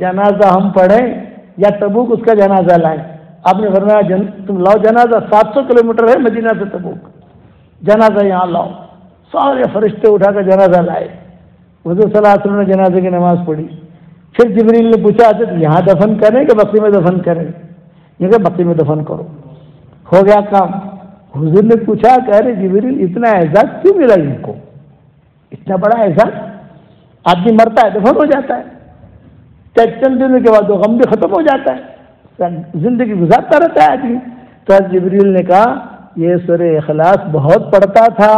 جنازہ ہم پڑھیں یا تبوک اس کا جنازہ لائیں؟ آپ نے فرمایا تم لاؤ جنازہ. 700 کلومیٹر ہے مدینہ سے تبوک، جنازہ یہاں لاؤ. سارے فرشتے اٹھا کر جنازہ لائے. حضور صلی اللہ علیہ وسلم نے جنازے کی نماز پڑھی. پھر جبریل نے پوچھا حضرت یہاں دفن کریں کہ بقی میں دفن کریں؟ یہ کہ بقی میں دفن کرو. ہو گیا کام. حضور نے پوچھا کہ ارے جبریل اتنا اعزاز کیوں ملا ان کو؟ اتنا بڑا اعزاز؟ آدمی مرتا ہے دفن ہو جاتا ہے، چند دنوں کے بعد وہ غم بھی ختم ہو جاتا ہے، زندگی گزارتا رہتا ہے آدمی. تو جبریل نے کہا یہ سورہ اخلاص بہت پڑھتا تھا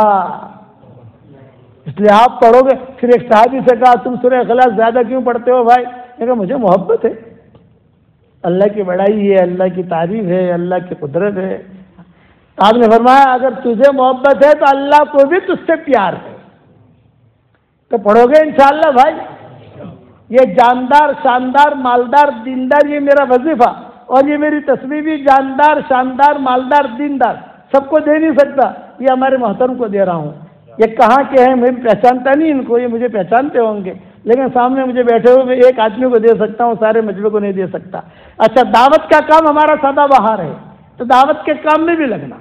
اس لیے آپ پڑھو گے. پھر ایک صحابی سے کہا تم سورہ اخلاص زیادہ کیوں پڑھتے ہو بھائی؟ میں کہا مجھے محبت ہے، اللہ کی بڑائی ہے، اللہ کی تعریف ہے، اللہ کی قدرت ہے. آپ نے فرمایا اگر تجھے محبت ہے تو اللہ کو بھی تجھ سے پیار ہے، تو پڑھو گے انشاءاللہ بھائی. یہ جاندار، شاندار، مالدار، دیندار یہ میرا وظیفہ، اور یہ میری تصویر بھی جاندار، شاندار، مالدار، دیندار سب کو دے نہیں سکتا، یہ ہمارے محترم کو دے رہا ہوں. یہ کہاں کے ہیں میں پہچانتا نہیں ان کو، یہ مجھے پہچانتے ہوں گے، لیکن سامنے مجھے بیٹھے ہوئے ایک آدمی کو دے سکتا ہوں، سارے مجمع کو نہیں دے سکتا. اچھا دعوت کا کام ہمارا سدا بہار ہے، تو دعوت کے کام میں بھی لگنا.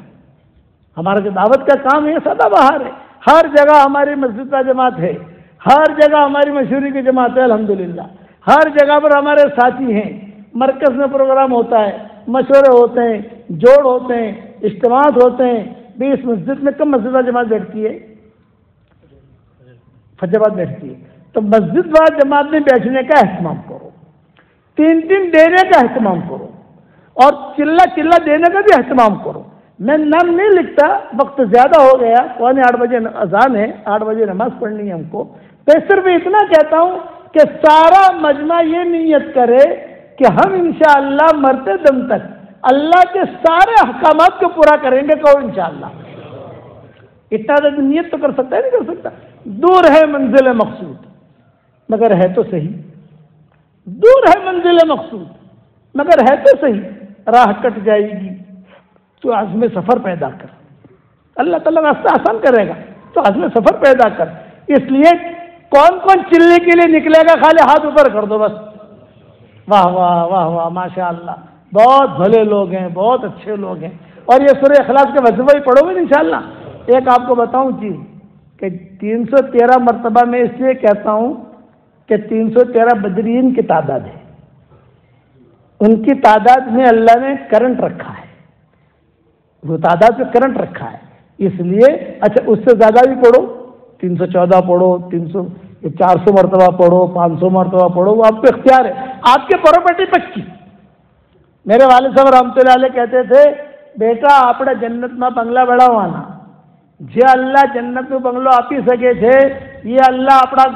ہمارا جو دعوت کا کام ہے سدا بہار ہے. ہر جگہ ہماری مسجد کا جماعت ہے، ہر جگہ ہماری مشہوری کی جماعت ہے الحمدللہ. ہر جگہ پر ہمارے ساتھی ہیں، مرکز میں پروگرام ہوتا ہے، مشورے ہوتے ہیں، جوڑ ہوتے ہیں، اجتماعات ہوتے ہیں. بھی اس مسجد میں کم مسجد جماعت بیٹھتی ہے؟ فجر بیٹھتی ہے. تو مسجد والا جماعت میں بیٹھنے کا اہتمام کرو، 3 دینے کا اہتمام کرو، اور چلہ دینے کا بھی اہتمام کرو. میں نام نہیں لکھتا، وقت زیادہ ہو گیا، 7:45 اذان ہے، 8 بجے نماز پڑھنی ہے ہم کو، تو صرف اتنا کہتا ہوں کہ سارا مجمع یہ نیت کرے کہ ہم انشاءاللہ مرتے دم تک اللہ کے سارے احکامات کو پورا کریں گے، کہو انشاءاللہ۔ اتنا تو نیت تو کر سکتا ہے، نہیں کر سکتا؟ دور ہے منزل مقصود مگر ہے تو صحیح، دور ہے منزل مقصود مگر ہے تو صحیح، راہ کٹ جائے گی تو عزم سفر پیدا کر، اللہ تعالیٰ راستہ آسان کرے گا، تو عزم سفر پیدا کر۔ اس لیے کون کون چلنے کے لیے نکلے گا، خالی ہاتھ اوپر کر دو بس۔ واہ واہ واہ واہ، ماشاء اللہ، بہت بھلے لوگ ہیں، بہت اچھے لوگ ہیں۔ اور یہ سورہ اخلاص کے وظیفہ ہی پڑھو گے انشاءاللہ۔ ایک آپ کو بتاؤں چیز کہ 313 مرتبہ میں اس لیے کہتا ہوں کہ 313 بدرین کی تعداد ہے، ان کی تعداد میں اللہ نے کرنٹ رکھا ہے، وہ تعداد میں کرنٹ رکھا ہے، اس لیے اچھا اس سے زیادہ بھی پڑھو، 314 پڑھو، 400 مرتبہ پڑھو، 500 مرتبہ پڑھو، وہ آپ کو اختیار ہے، آپ کے پراپرٹی پکی۔ میرے والد صاحب رحمۃ اللہ علیہ کہتے تھے، بیٹا આપણે જન્નતમાં બંગલા બનાવવાના, જે અલ્લાહ જન્નતનો બંગલો આપી શકે છે એ અલ્લાહ આપણા